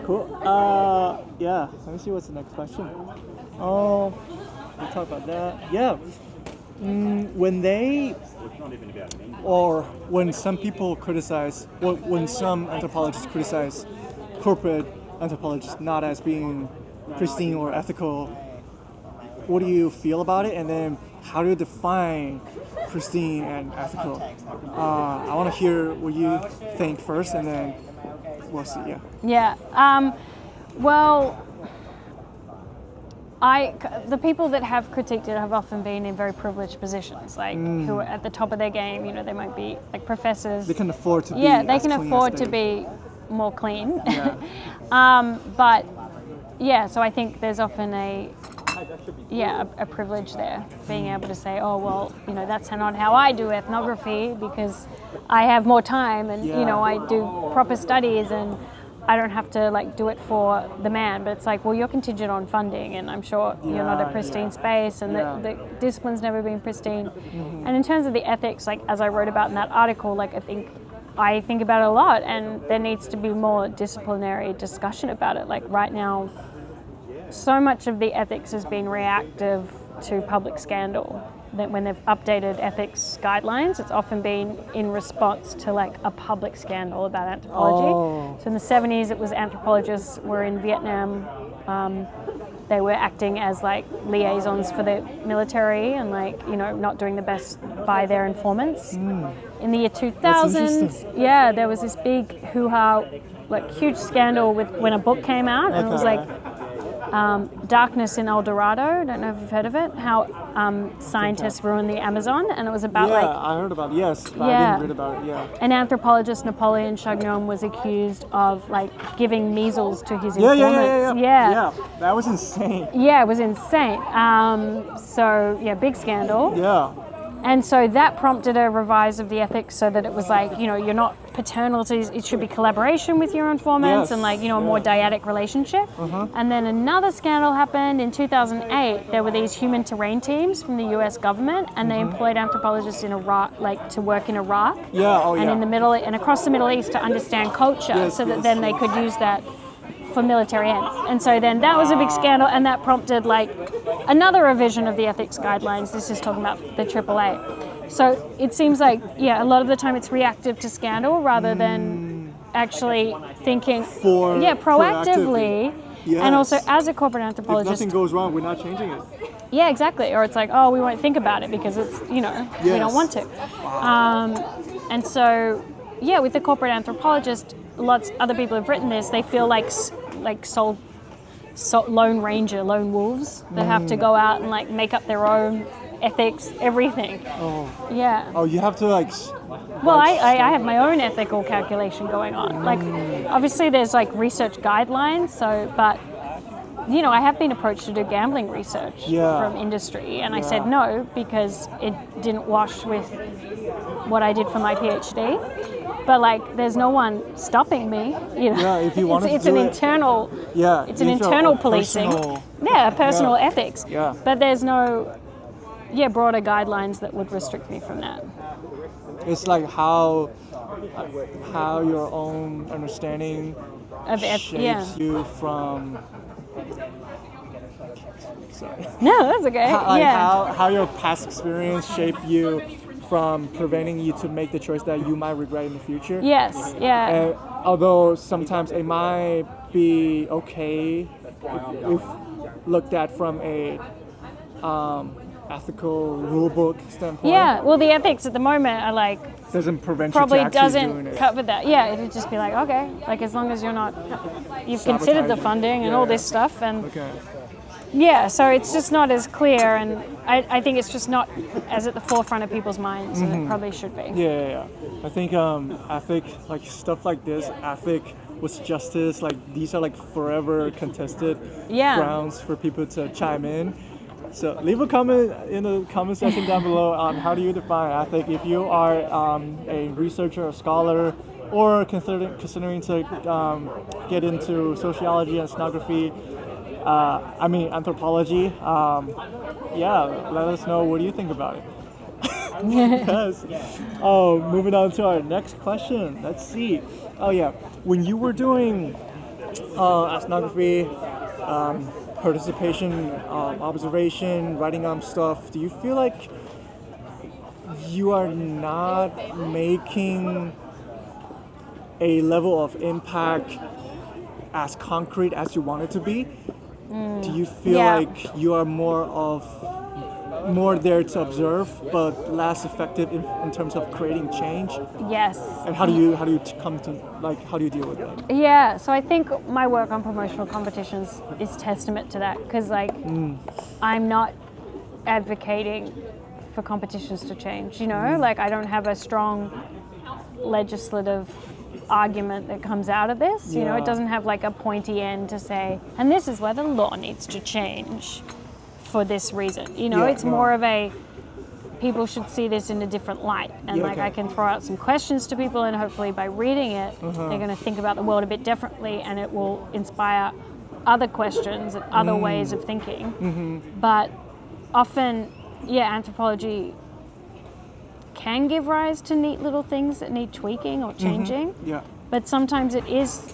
Cool. Yeah. Let me see what's the next question. We'll talk about that. Yeah. When some people criticize, when some anthropologists criticize corporate anthropologists not as being pristine or ethical, what do you feel about it? And then how do you define pristine and ethical? I want to hear what you think first, and then we'll see.
Yeah. Well, the people that have critiqued it have often been in very privileged positions, like who are at the top of their game. They might be like professors.
They can afford to be.
Yeah, they can afford to be more clean.
Yeah.
But so I think there's often a privilege there, being able to say, oh well, that's not how I do ethnography because I have more time and I do proper studies and I don't have to do it for the man. But it's like, well, you're contingent on funding, and I'm sure you're not a pristine space, and the discipline's never been pristine. And in terms of the ethics, as I wrote about in that article, I think about it a lot, and there needs to be more disciplinary discussion about it. Right now, so much of the ethics has been reactive to public scandal. That when they've updated ethics guidelines, it's often been in response to a public scandal about anthropology. So in the 70s, it was anthropologists were in Vietnam. They were acting as liaisons for the military and not doing the best by their informants. In the year 2000, there was this big hoo-ha, huge scandal when a book came out, and it was Darkness in El Dorado. I don't know if you've heard of it. How scientists ruined the Amazon, and it was about
I heard about it. Yes, but I didn't read about it. Yeah.
An anthropologist, Napoleon Chagnon, was accused of giving measles to his informants.
Yeah, that was insane.
Yeah, it was insane. Big scandal.
Yeah.
And so that prompted a revise of the ethics so that it was you're not paternalities, it should be collaboration with your informants and a more dyadic relationship. And then another scandal happened in 2008. There were these human terrain teams from the US government, and they employed anthropologists in Iraq, to work in Iraq. And in the Middle and across the Middle East to understand culture, so that then they could use that for military ends. And so then that was a big scandal, and that prompted another revision of the ethics guidelines. This is talking about the AAA. So it seems a lot of the time it's reactive to scandal rather than actually thinking proactively.
Yes.
And also as a corporate anthropologist,
if nothing goes wrong, we're not changing it.
Yeah, exactly. Or it's we won't think about it because it's we don't want to. And so with the corporate anthropologist, lots other people have written this. They feel like lone ranger, lone wolves that have to go out and make up their own ethics, everything.
Oh.
Yeah.
Oh, you have to
Well, I have my own ethical calculation going on. Obviously there's research guidelines. But I have been approached to do gambling research from industry, and I said no because it didn't wash with what I did for my PhD. But there's no one stopping me.
Yeah, if you want
it's an internal.
Yeah.
It's an internal policing. Personal ethics.
Yeah.
But there's no, broader guidelines that would restrict me from that.
It's how your own understanding shapes you from... Sorry.
No, that's okay.
How your past experience shaped you from preventing you to make the choice that you might regret in the future.
Yes, yeah.
And although sometimes it might be okay if looked at from a ethical rule book standpoint.
Yeah, well, the ethics at the moment are like
doesn't prevent
probably
you to actually doing
doesn't
it.
cover that. Yeah, it'd just be like, okay, like as long as you're not, you've considered the funding and all this stuff, and yeah, so it's just not as clear, and I think it's just not as at the forefront of people's minds, and it probably should be.
Yeah. I think ethic, like stuff like this, ethic with justice, like these are like forever contested grounds for people to chime in. So leave a comment in the comment section down below on how do you define ethic. If you are a researcher, a scholar, or considering to get into sociology and ethnography, anthropology, let us know what do you think about it. Yes. Moving on to our next question. Let's see. When you were doing ethnography, participation, observation, writing on stuff, do you feel like you are not making a level of impact as concrete as you want it to be? Do you feel like you are more there to observe but less effective in terms of creating change?
Yes.
And how do you come to, like, how do you deal with that?
Yeah, so I think my work on promotional competitions is testament to that, because I'm not advocating for competitions to change, like I don't have a strong legislative argument that comes out of this. It doesn't have like a pointy end to say, and this is where the law needs to change for this reason. It's more of a, people should see this in a different light, and I can throw out some questions to people, and hopefully by reading it they're going to think about the world a bit differently, and it will inspire other questions and other ways of thinking. But often anthropology can give rise to neat little things that need tweaking or changing. But sometimes it is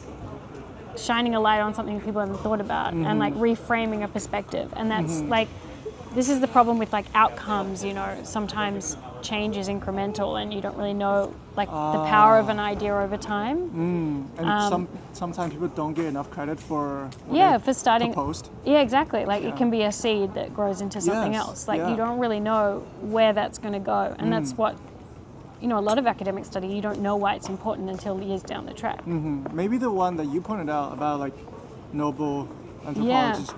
shining a light on something people haven't thought about, and like reframing a perspective. And that's like, this is the problem with like outcomes, sometimes change is incremental and you don't really know like the power of an idea over time.
And sometimes people don't get enough credit for
for starting
proposed.
Yeah, exactly. Like it can be a seed that grows into something else. Like you don't really know where that's going to go, and that's what a lot of academic study, you don't know why it's important until years down the track.
Maybe the one that you pointed out about like noble anthropologists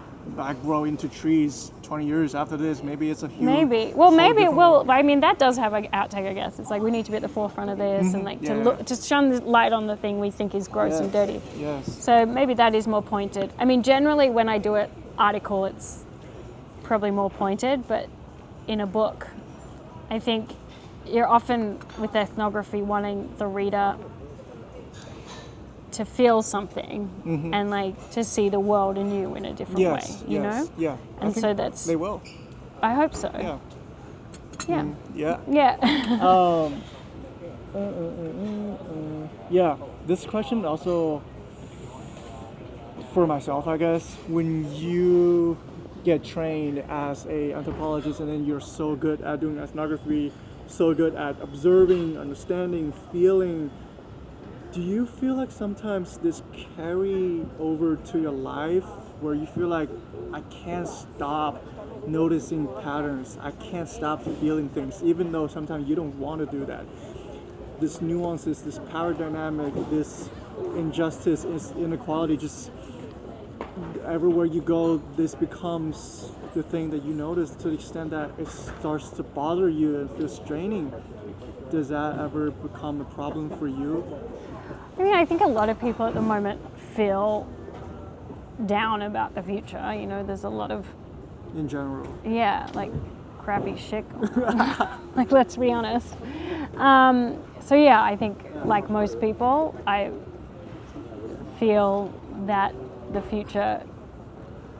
grow into trees 20 years after this, maybe it's a huge... Maybe
it will. I mean, that does have an outtake, I guess. It's like we need to be at the forefront of this and like to shine the light on the thing we think is gross and dirty. So maybe that is more pointed. I mean, generally when I do an article, it's probably more pointed, but in a book, I think you're often with ethnography wanting the reader to feel something and like to see the world anew in a different way, you know?
Yeah.
And so that's...
They will.
I hope so.
This question also, for myself, I guess, when you get trained as an anthropologist and then you're so good at doing ethnography, so good at observing, understanding, feeling, do you feel like sometimes this carry over to your life where you feel like I can't stop noticing patterns, I can't stop feeling things, even though sometimes you don't want to do that? This nuances, this power dynamic, this injustice, this inequality, just everywhere you go, this becomes the thing that you notice to the extent that it starts to bother you and feel straining. Does that ever become a problem for you?
I mean, I think a lot of people at the moment feel down about the future. There's a lot of...
In general.
Yeah, like crappy shit. Like, let's be honest. I think like most people, I feel that the future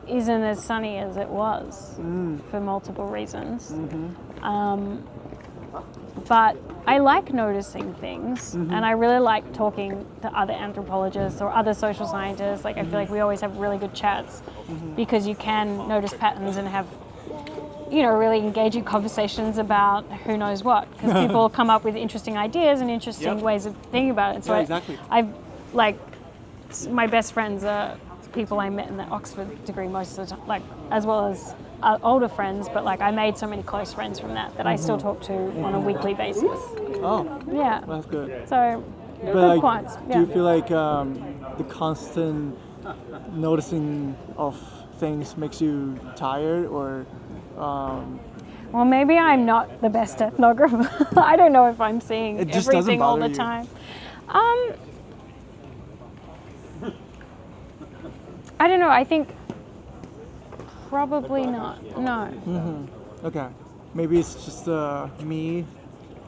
isn't as sunny as it was for multiple reasons. but I like noticing things, and I really like talking to other anthropologists or other social scientists. Like I feel like we always have really good chats because you can notice patterns and have, you know, really engaging conversations about who knows what, because people come up with interesting ideas and interesting ways of thinking about it. So
exactly.
I've like my best friends are people I met in the Oxford degree most of the time, like as well as older friends, but like I made so many close friends from that I still talk to on a weekly basis.
Oh,
yeah,
that's good.
So
But
good
like,
points.
do you feel like the constant noticing of things makes you tired, or
Well, maybe I'm not the best ethnographer. I don't know if I'm seeing
it just doesn't
everything all
bother
the
you?
time. I don't know. I think probably not. No.
Okay, maybe it's just me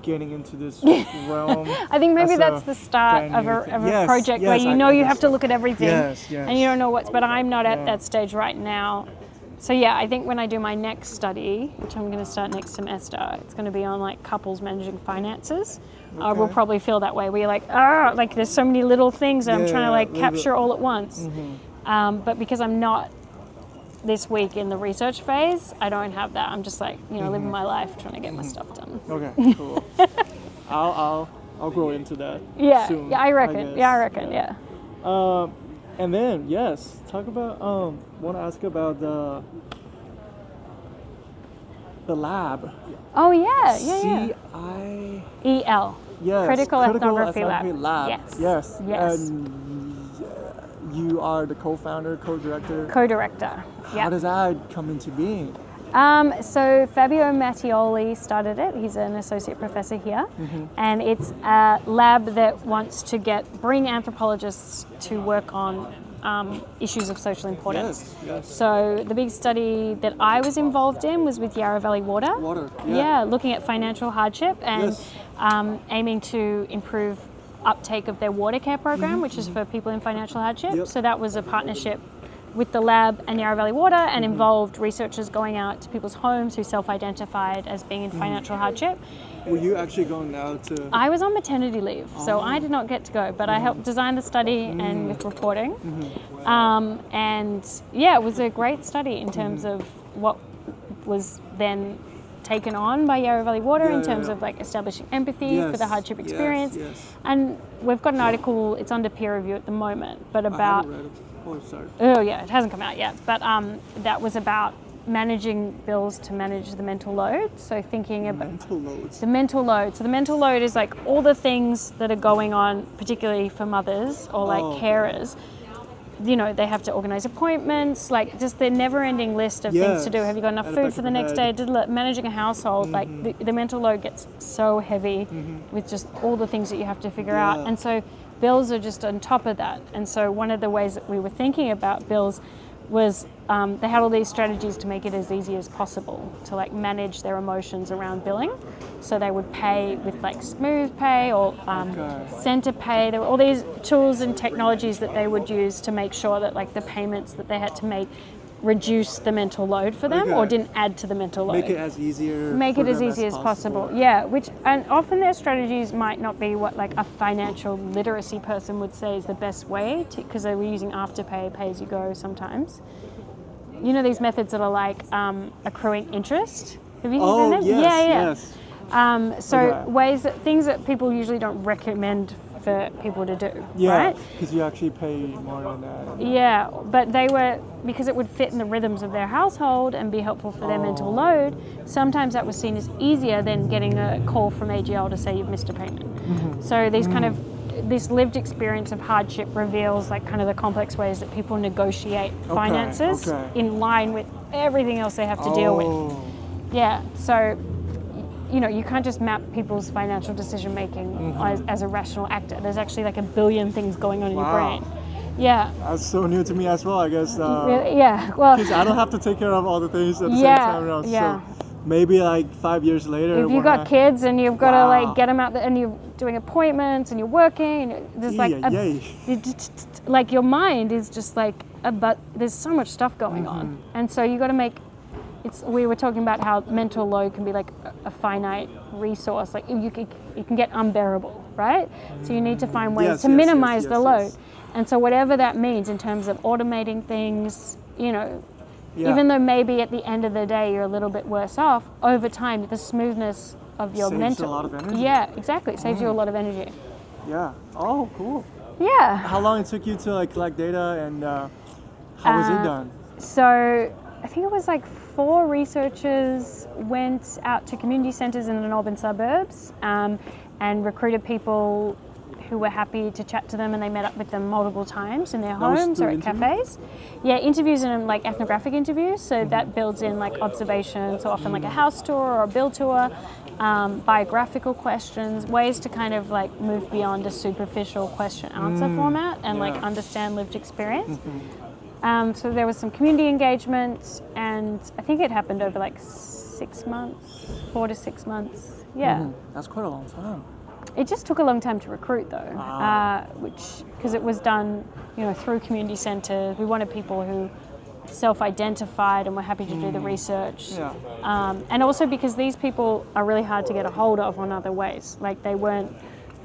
getting into this realm.
I think maybe
as
that's
a
the start of
brand new
a
thing.
project
Yes,
where you
I
know you
guess
have to
so.
look at everything
Yes, yes.
and you don't know what's, but I'm not at
Yeah.
that stage right now. So yeah, I think when I do my next study, which I'm going to start next semester, it's going to be on like couples managing finances. We'll probably feel that way. We're like, like there's so many little things that I'm trying to like capture all at once. But because I'm not this week in the research phase, I don't have that. I'm just like, you know, living my life, trying to get my stuff done.
Okay, cool. I'll grow into that.
Yeah,
soon,
yeah, I reckon.
guess.
Yeah, I reckon. Yeah.
And then yes, talk about. Want to ask about the lab.
Oh yeah. EL.
Yes.
Critical Ethnography Lab.
Yes.
Yes.
And you are the co-founder, co-director.
Co-director.
How does that come into being?
So Fabio Mattioli started it. He's an associate professor here, and it's a lab that wants to bring anthropologists to work on issues of social importance.
Yes.
So the big study that I was involved in was with Yarra Valley Water. Looking at financial hardship and aiming to improve uptake of their water care program, which is for people in financial hardship. So that was a partnership with the lab and Yarra Valley Water, and involved researchers going out to people's homes who self-identified as being in financial hardship.
Were you actually going out to?
I was on maternity leave, so I did not get to go, but I helped design the study and with reporting. And yeah, it was a great study in terms of what was then taken on by Yarra Valley Water in terms of like establishing empathy for the hardship experience. And we've got an article, it's under peer review at the moment, but about... Oh yeah, it hasn't come out yet, but that was about managing bills to manage the mental load. So thinking about the mental load. So the mental load is like all the things that are going on, particularly for mothers or like carers. You know, they have to organize appointments, like just the never-ending list of things to do. Have you got enough food for the next day? Managing a household, like the mental load gets so heavy with just all the things that you have to figure out. And so bills are just on top of that. And so one of the ways that we were thinking about bills was they had all these strategies to make it as easy as possible to like manage their emotions around billing. So they would pay with like smooth pay or center pay. There were all these tools and technologies that they would use to make sure that like the payments that they had to make reduce the mental load for them or didn't add to the mental load.
Make it as easy
as possible. Yeah, and often their strategies might not be what like a financial literacy person would say is the best way, because they were using afterpay, pay as you go sometimes. You know these methods that are like accruing interest? Have you seen them?
Yes.
Things that people usually don't recommend for people to do,
right? Because you actually pay more than that.
Yeah, but they were, because it would fit in the rhythms of their household and be helpful for their mental load, sometimes that was seen as easier than getting a call from AGL to say you've missed a payment. So these kind of, this lived experience of hardship reveals like kind of the complex ways that people negotiate finances in line with everything else they have to deal with. Yeah, so you know, you can't just map people's financial decision making as a rational actor. There's actually like a billion things going on in your brain. Yeah.
That's so new to me as well, I guess.
Well,
because I don't have to take care of all the things at the same time around. So maybe like 5 years later.
If you've got kids and you've got to like get them out there and you're doing appointments and you're working, and there's like like your mind is just like, but there's so much stuff going on, and so you got to make we were talking about how mental load can be like a finite resource. Like it can get unbearable, right? So you need to find ways to minimize the load. And so whatever that means in terms of automating things, even though maybe at the end of the day you're a little bit worse off, over time the smoothness of your mental.
Saves a lot of energy.
Yeah, exactly. Saves you a lot of energy.
Yeah. Oh, cool.
Yeah.
How long it took you to like collect data, and how was it done?
So I think it was like 4 researchers went out to community centres in the northern suburbs and recruited people who were happy to chat to them, and they met up with them multiple times in their homes or at cafes. Yeah, interviews and like ethnographic interviews. So that builds in like observations, so often like a house tour or a build tour, biographical questions, ways to kind of like move beyond a superficial question-answer format and like understand lived experience. So there was some community engagement, and I think it happened over like 6 months, 4 to 6 months. Yeah.
That's quite a long time.
It just took a long time to recruit though, because it was done, through community centres. We wanted people who self-identified and were happy to do the research. And also because these people are really hard to get a hold of on other ways. Like they weren't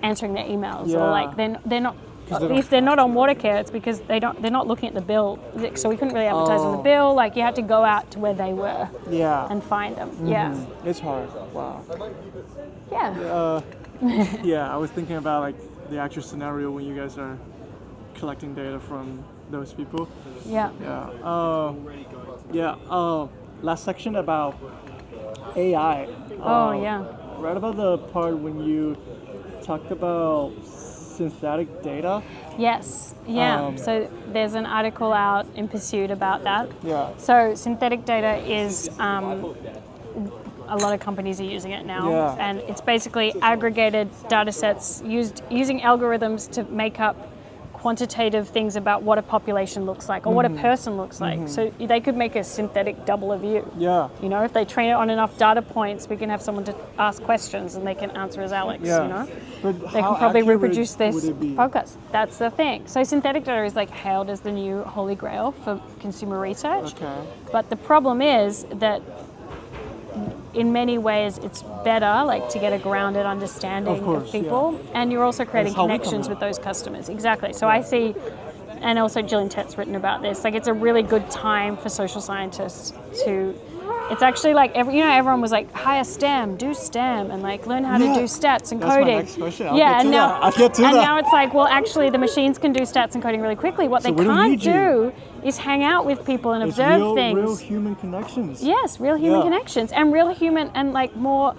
answering their emails, or like they're not. If they're not on Watercare, it's because they're not looking at the bill. So we couldn't really advertise on the bill. Like you had to go out to where they were. And find them.
It's hard. Wow.
Yeah.
Yeah, I was thinking about like the actual scenario when you guys are collecting data from those people. Last section about AI. Right about the part when you talked about synthetic data.
Yes. So there's an article out in Pursuit about that. So synthetic data is a lot of companies are using it now, and it's basically aggregated data sets using algorithms to make up quantitative things about what a population looks like or what a person looks like. So they could make a synthetic double of you. If they train it on enough data points, we can have someone to ask questions and they can answer as Alex.
But
they can probably reproduce this podcast. That's the thing. So synthetic data is like hailed as the new holy grail for consumer research. But the problem is that in many ways it's better like to get a grounded understanding of people, and you're also creating connections with those customers. Exactly. So I see, and also Gillian Tett's written about this, like it's a really good time for social scientists to, it's actually like everyone was like hire STEM, do STEM, and like learn how to do stats and coding.
That's my next question. I'll get to that.
Now it's like, well, actually the machines can do stats and coding really quickly. What they can't do is hang out with people and observe things.
Real human connections.
Yes, real human connections, and real human and like more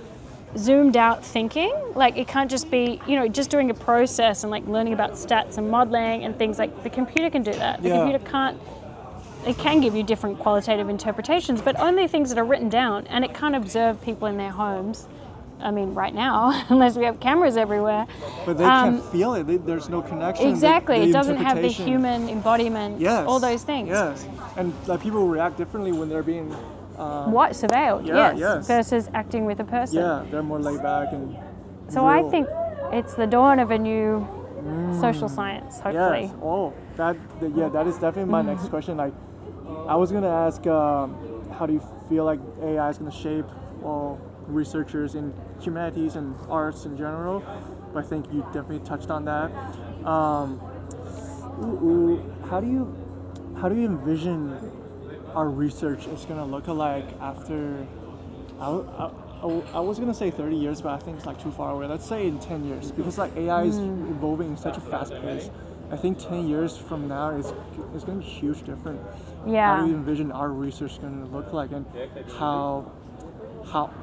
zoomed out thinking. Like it can't just be, just doing a process and like learning about stats and modeling and things. Like the computer can do that. The computer can't. It can give you different qualitative interpretations, but only things that are written down, and it can't observe people in their homes. I mean, right now, unless we have cameras everywhere.
But they can't feel it. There's no connection.
Exactly. It doesn't have the human embodiment, all those things.
Yes. And like people react differently when they're being...
surveilled, versus acting with a person.
Yeah, they're more laid back and
So real. I think it's the dawn of a new social science, hopefully.
Yes. Oh, that is definitely my next question. Like, I was going to ask, how do you feel like AI is going to shape researchers in humanities and arts in general? But I think you definitely touched on that. How do you envision our research is going to look like after? I was going to say 30 years, but I think it's like too far away. Let's say in 10 years, because like AI is evolving in such a fast pace. I think 10 years from now is going to be huge different. How do you envision our research going to look like, and how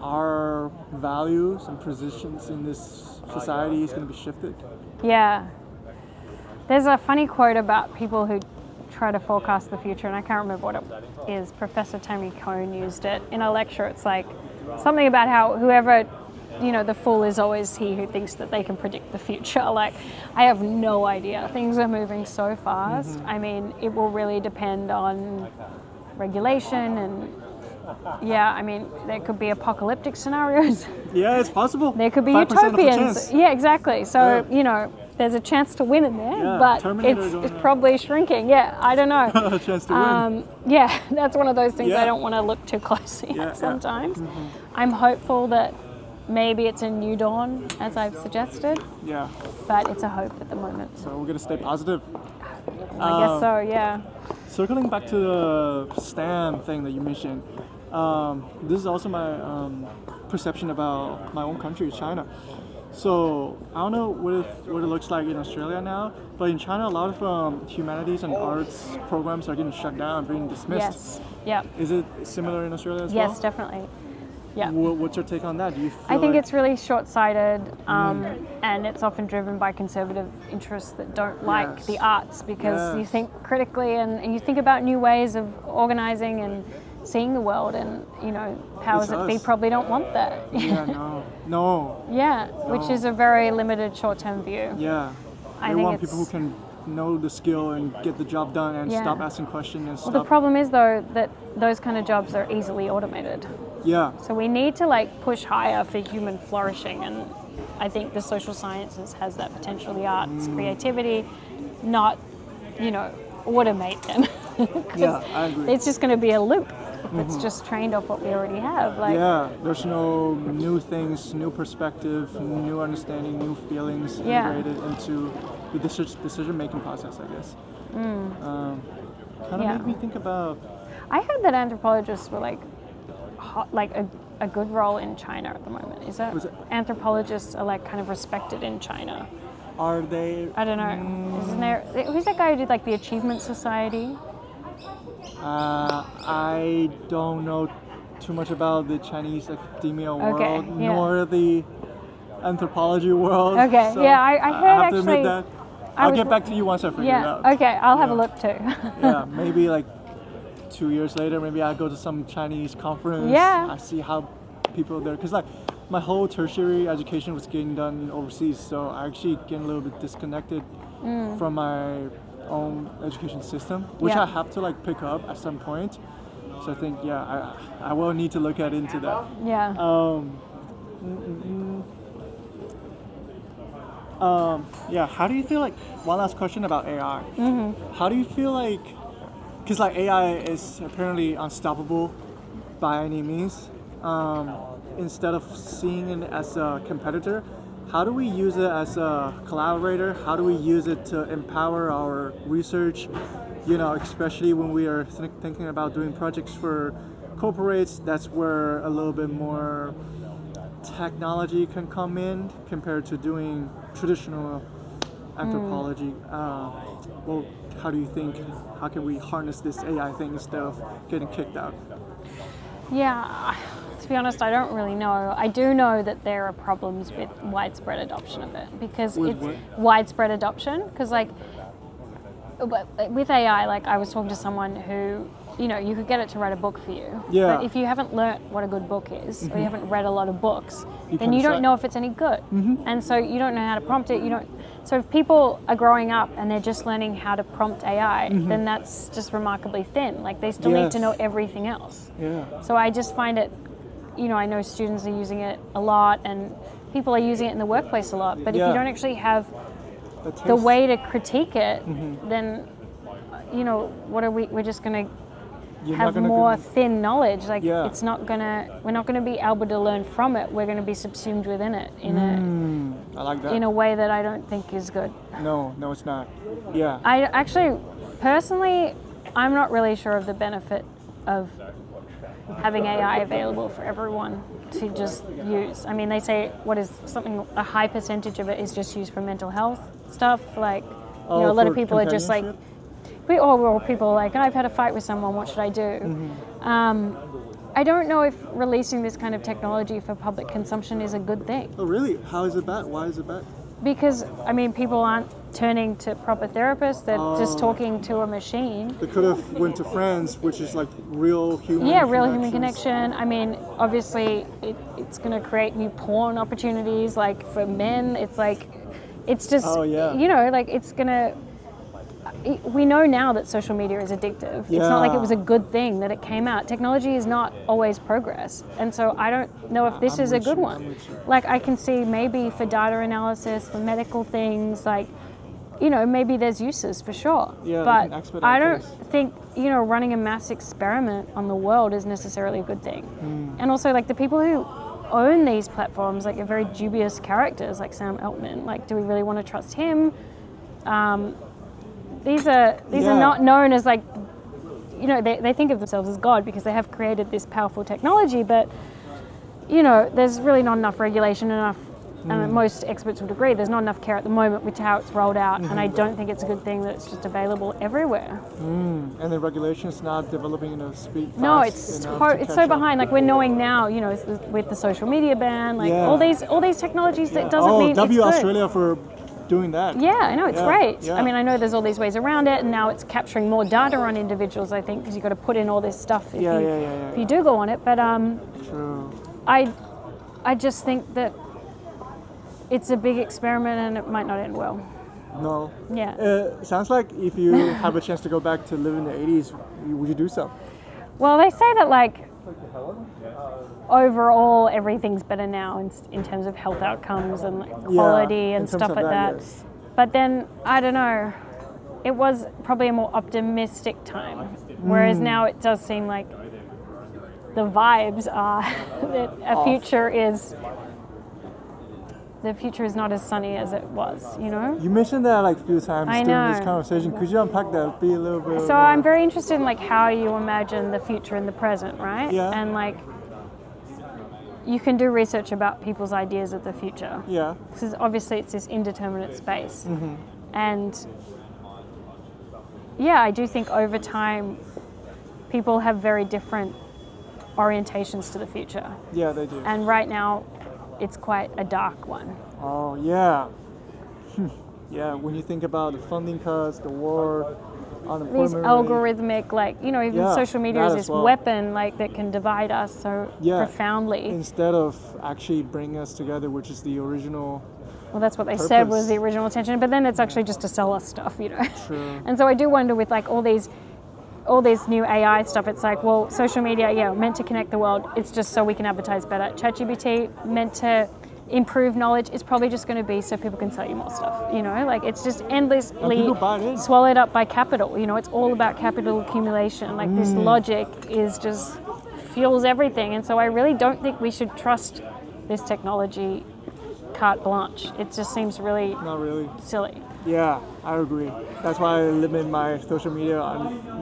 our values and positions in this society is going to be shifted? Yeah.
There's a funny quote about people who try to forecast the future, and I can't remember what it is. Professor Tammy Cohn used it in a lecture. It's like something about how whoever, the fool is always he who thinks that they can predict the future. Like, I have no idea. Things are moving so fast. I mean, it will really depend on regulation and there could be apocalyptic scenarios.
Yeah, it's possible.
There could be utopians. Yeah, exactly. So, there's a chance to win in there,
Yeah,
but
Terminator
it's probably shrinking. Yeah, I don't know.
A chance to win.
Yeah, that's one of those things
Yeah.
I don't want to look too closely
Yeah,
at sometimes.
yeah. Mm-hmm.
I'm hopeful that maybe it's a new dawn, as I've suggested,
Yeah.
but it's a hope at the moment.
So we're gonna stay positive.
I guess so, yeah.
Circling back to the STEM thing that you mentioned, this is also my perception about my own country, China. So I don't know what it looks like in Australia now, but in China, a lot of humanities and arts programs are getting shut down, being dismissed.
Yes, yeah.
Is it similar in Australia as well?
Yes, definitely. Yeah.
What's your take on that? Do you feel
I think
like
it's really short-sighted, and it's often driven by conservative interests that don't like the arts, because you think critically and you think about new ways of organising and seeing the world, and powers that be probably don't want that.
Yeah, no.
Yeah, which is a very limited short-term view.
Yeah,
I
they
think
want people who can know the skill and get the job done and stop asking questions and
Well, the problem is though that those kind of jobs are easily automated.
Yeah.
So we need to push higher for human flourishing, and I think the social sciences has that potential, the arts, creativity, not, automate them.
Yeah, I agree.
It's just going to be a loop. It's just trained off what we already have.
There's no new things, new perspective, new understanding, new feelings integrated into the decision-making process, I guess. Kind of made me think about...
I heard that anthropologists were a good role in China at the moment. Is that anthropologists are kind of respected in China?
Are they?
I don't know. Isn't there? Who's that guy who did the Achievement Society?
I don't know too much about the Chinese academia world,
yeah.
nor the anthropology world.
Okay,
so
yeah, I heard
have
actually.
to admit that. I'll get back to you once I figure it out.
Yeah, okay, I'll have a look too.
Yeah, maybe 2 years later, maybe I go to some Chinese conference.
Yeah.
I see how people there, because my whole tertiary education was getting done overseas, so I actually get a little bit disconnected from my own education system, which I have to pick up at some point. So I think I will need to look into that.
Yeah.
How do you feel one last question about AI? How do you feel because AI is apparently unstoppable by any means, instead of seeing it as a competitor, how do we use it as a collaborator? How do we use it to empower our research? Especially when we are thinking about doing projects for corporates, that's where a little bit more technology can come in compared to doing traditional anthropology. How do you think, how can we harness this AI thing instead of getting kicked out?
Yeah, to be honest, I don't really know. I do know that there are problems with widespread adoption of it, because widespread adoption, because with AI, I was talking to someone who, you could get it to write a book for you.
Yeah.
But if you haven't learnt what a good book is, or you haven't read a lot of books, then you don't know if it's any good. And so you don't know how to prompt it. So if people are growing up and they're just learning how to prompt AI, then that's just remarkably thin. They still need to know everything else.
Yeah.
So I just find it, I know students are using it a lot and people are using it in the workplace a lot. But if you don't actually have the way to critique it, then, what are we're just going to have more thin knowledge. It's not we're not gonna be able to learn from it. We're gonna be subsumed within it
I like that.
in a way that I don't think is good.
No, it's not. Yeah.
I actually, personally, I'm not really sure of the benefit of having AI available for everyone to just use. I mean, they say a high percentage of it is just used for mental health stuff. A lot of people are just people are I've had a fight with someone, what should I do? I don't know if releasing this kind of technology for public consumption is a good thing.
Oh, really? How is it bad? Why is it bad?
Because, people aren't turning to proper therapists, they're just talking to a machine.
They could have went to friends, which is real human
real human connection. Obviously, it's going to create new porn opportunities, for men. It's just, it's going to... we know now that social media is addictive. It's not like it was a good thing that it came out. Technology is not always progress. And so I don't know if this is a good one. Like I can see maybe for data analysis, for medical things, like, you know, maybe there's uses for sure.
Yeah,
but I don't think, you know, running a mass experiment on the world is necessarily a good thing. And also like the people who own these platforms, like, are very dubious characters, like Sam Altman. Like, do we really want to trust him? These are not known as, like, you know, they think of themselves as God because they have created this powerful technology, but, you know, there's really not enough regulation, and most experts would agree, there's not enough care at the moment with how it's rolled out, and I don't think it's a good thing that it's just available everywhere.
And the regulation's not developing in a speed fast.
No, it's so behind. Like, we're knowing now, you know, with the social media ban, like all these technologies, that doesn't mean it's good.
Australia for doing that.
Yeah, I know, it's great.
Yeah.
I mean, I know there's all these ways around it, and now it's capturing more data on individuals, I think, because you've got to put in all this stuff if you do go on it. But
True.
I just think that it's a big experiment and it might not end well.
No.
Yeah.
Sounds like if you have a chance to go back to live in the 80s, would you do so?
Well, they say that, like, overall everything's better now in terms of health outcomes and, like, quality and stuff like that.
Yes.
But then, I don't know, it was probably a more optimistic time. Whereas now it does seem like the vibes are that the future is not as sunny as it was, you know?
You mentioned that like a few times during this conversation. Could you unpack that, be a little bit
So
more?
I'm very interested in, like, how you imagine the future and the present, right?
Yeah.
And, like, you can do research about people's ideas of the future.
Yeah.
Because obviously it's this indeterminate space. And yeah, I do think over time people have very different orientations to the future.
Yeah, they do.
And right now it's quite a dark one.
Oh, yeah. Yeah, when you think about the funding cuts, the war, unemployment
These
rate.
algorithmic, like, you know, even social media is this weapon, like, that can divide us so profoundly.
Instead of actually bringing us together, which is the original
Well, that's what they said was the original intention, but then it's actually just to sell us stuff, you know.
True.
And so I do wonder with, like, all this new AI stuff, it's like, well, social media, meant to connect the world. It's just so we can advertise better. ChatGPT meant to improve knowledge. It's probably just going to be so people can sell you more stuff, you know. Like, it's just endlessly swallowed up by capital. You know, it's all about capital accumulation. Like, this logic is just fuels everything. And so I really don't think we should trust this technology carte blanche. It just seems really
not really
silly.
Yeah, I agree. That's why I limit my social media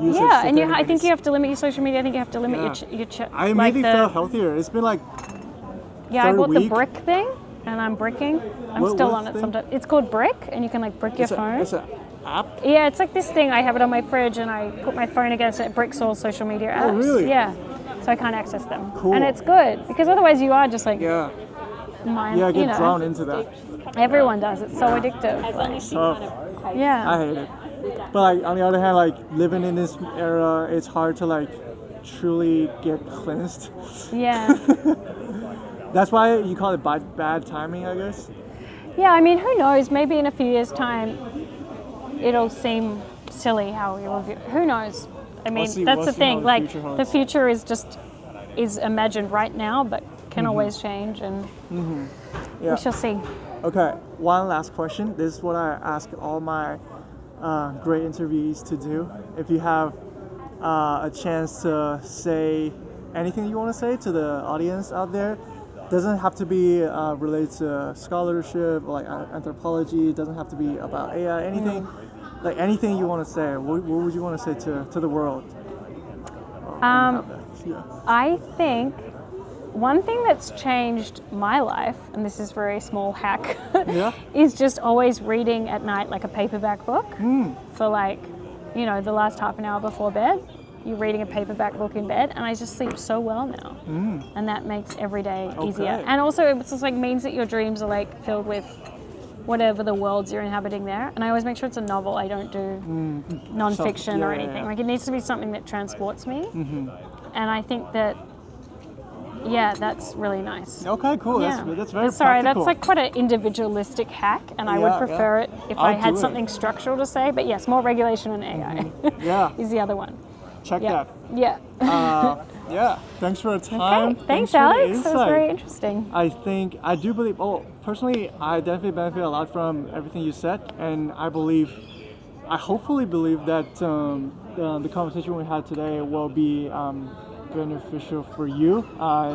usage.
Yeah, and I think you have to limit your social media. I think you have to limit your
I maybe felt healthier. It's been like
I bought the brick thing, and I'm bricking. I'm still on it sometimes. It's called Brick, and you can, like, brick your phone.
It's an app?
Yeah, it's like this thing. I have it on my fridge, and I put my phone against it. It bricks all social media apps.
Oh, really?
Yeah. So I can't access them.
Cool.
And it's good, because otherwise you are just like...
Yeah, I get drawn into that.
Everyone does. It's so addictive.
Tough.
Yeah.
I hate it. But, like, on the other hand, like, living in this era, it's hard to, like, truly get cleansed.
Yeah.
That's why you call it bad timing, I guess.
Yeah, I mean, who knows? Maybe in a few years' time, it'll seem silly how we review. Who knows? I mean, that's the thing. Like, the future is imagined right now, but can always change, and we shall see.
Okay, one last question. This is what I ask all my great interviewees to do. If you have a chance to say anything you want to say to the audience out there, doesn't have to be related to scholarship, like anthropology. It doesn't have to be about AI. Anything, like anything you want to say. What would you want to say to the world?
I think one thing that's changed my life, and this is a very small hack, is just always reading at night, like a paperback book for, like, you know, the last half an hour before bed. You're reading a paperback book in bed, and I just sleep so well now. And that makes every day easier. And also, it just, like, means that your dreams are, like, filled with whatever the worlds you're inhabiting there. And I always make sure it's a novel. I don't do non-fiction or anything. Like, it needs to be something that transports me. And I think that yeah, that's really nice.
Okay, cool.
Yeah.
That's very
Sorry,
practical.
that's like quite an individualistic hack, and I would prefer it if I had
do
something structural to say. But yes, more regulation and AI
Yeah.
is the other one.
Check that.
Yeah.
Yeah. Thanks for the time.
Okay. Thanks, Alex.
For the
That was very interesting.
I do believe. Oh, personally, I definitely benefit a lot from everything you said, and I hopefully believe that the conversation we had today will be beneficial for you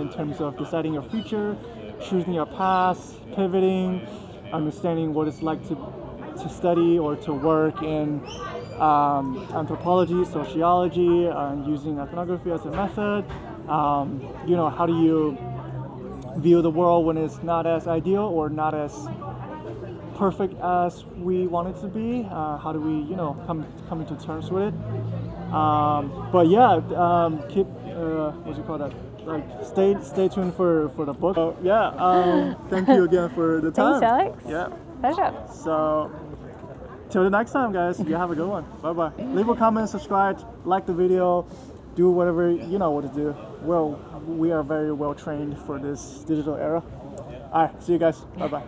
in terms of deciding your future, choosing your path, pivoting, understanding what it's like to study or to work in anthropology, sociology, using ethnography as a method. How do you view the world when it's not as ideal or not as perfect as we want it to be? How do we, come to terms with it? But yeah, keep what do you call that? Like stay tuned for the book. So, thank you again for the time.
Thanks, Alex.
Yeah.
Pleasure.
So till the next time, guys. You have a good one. Bye bye. Leave a comment, subscribe, like the video, do whatever you know what to do. Well, we are very well trained for this digital era. All right, see you guys. Bye bye.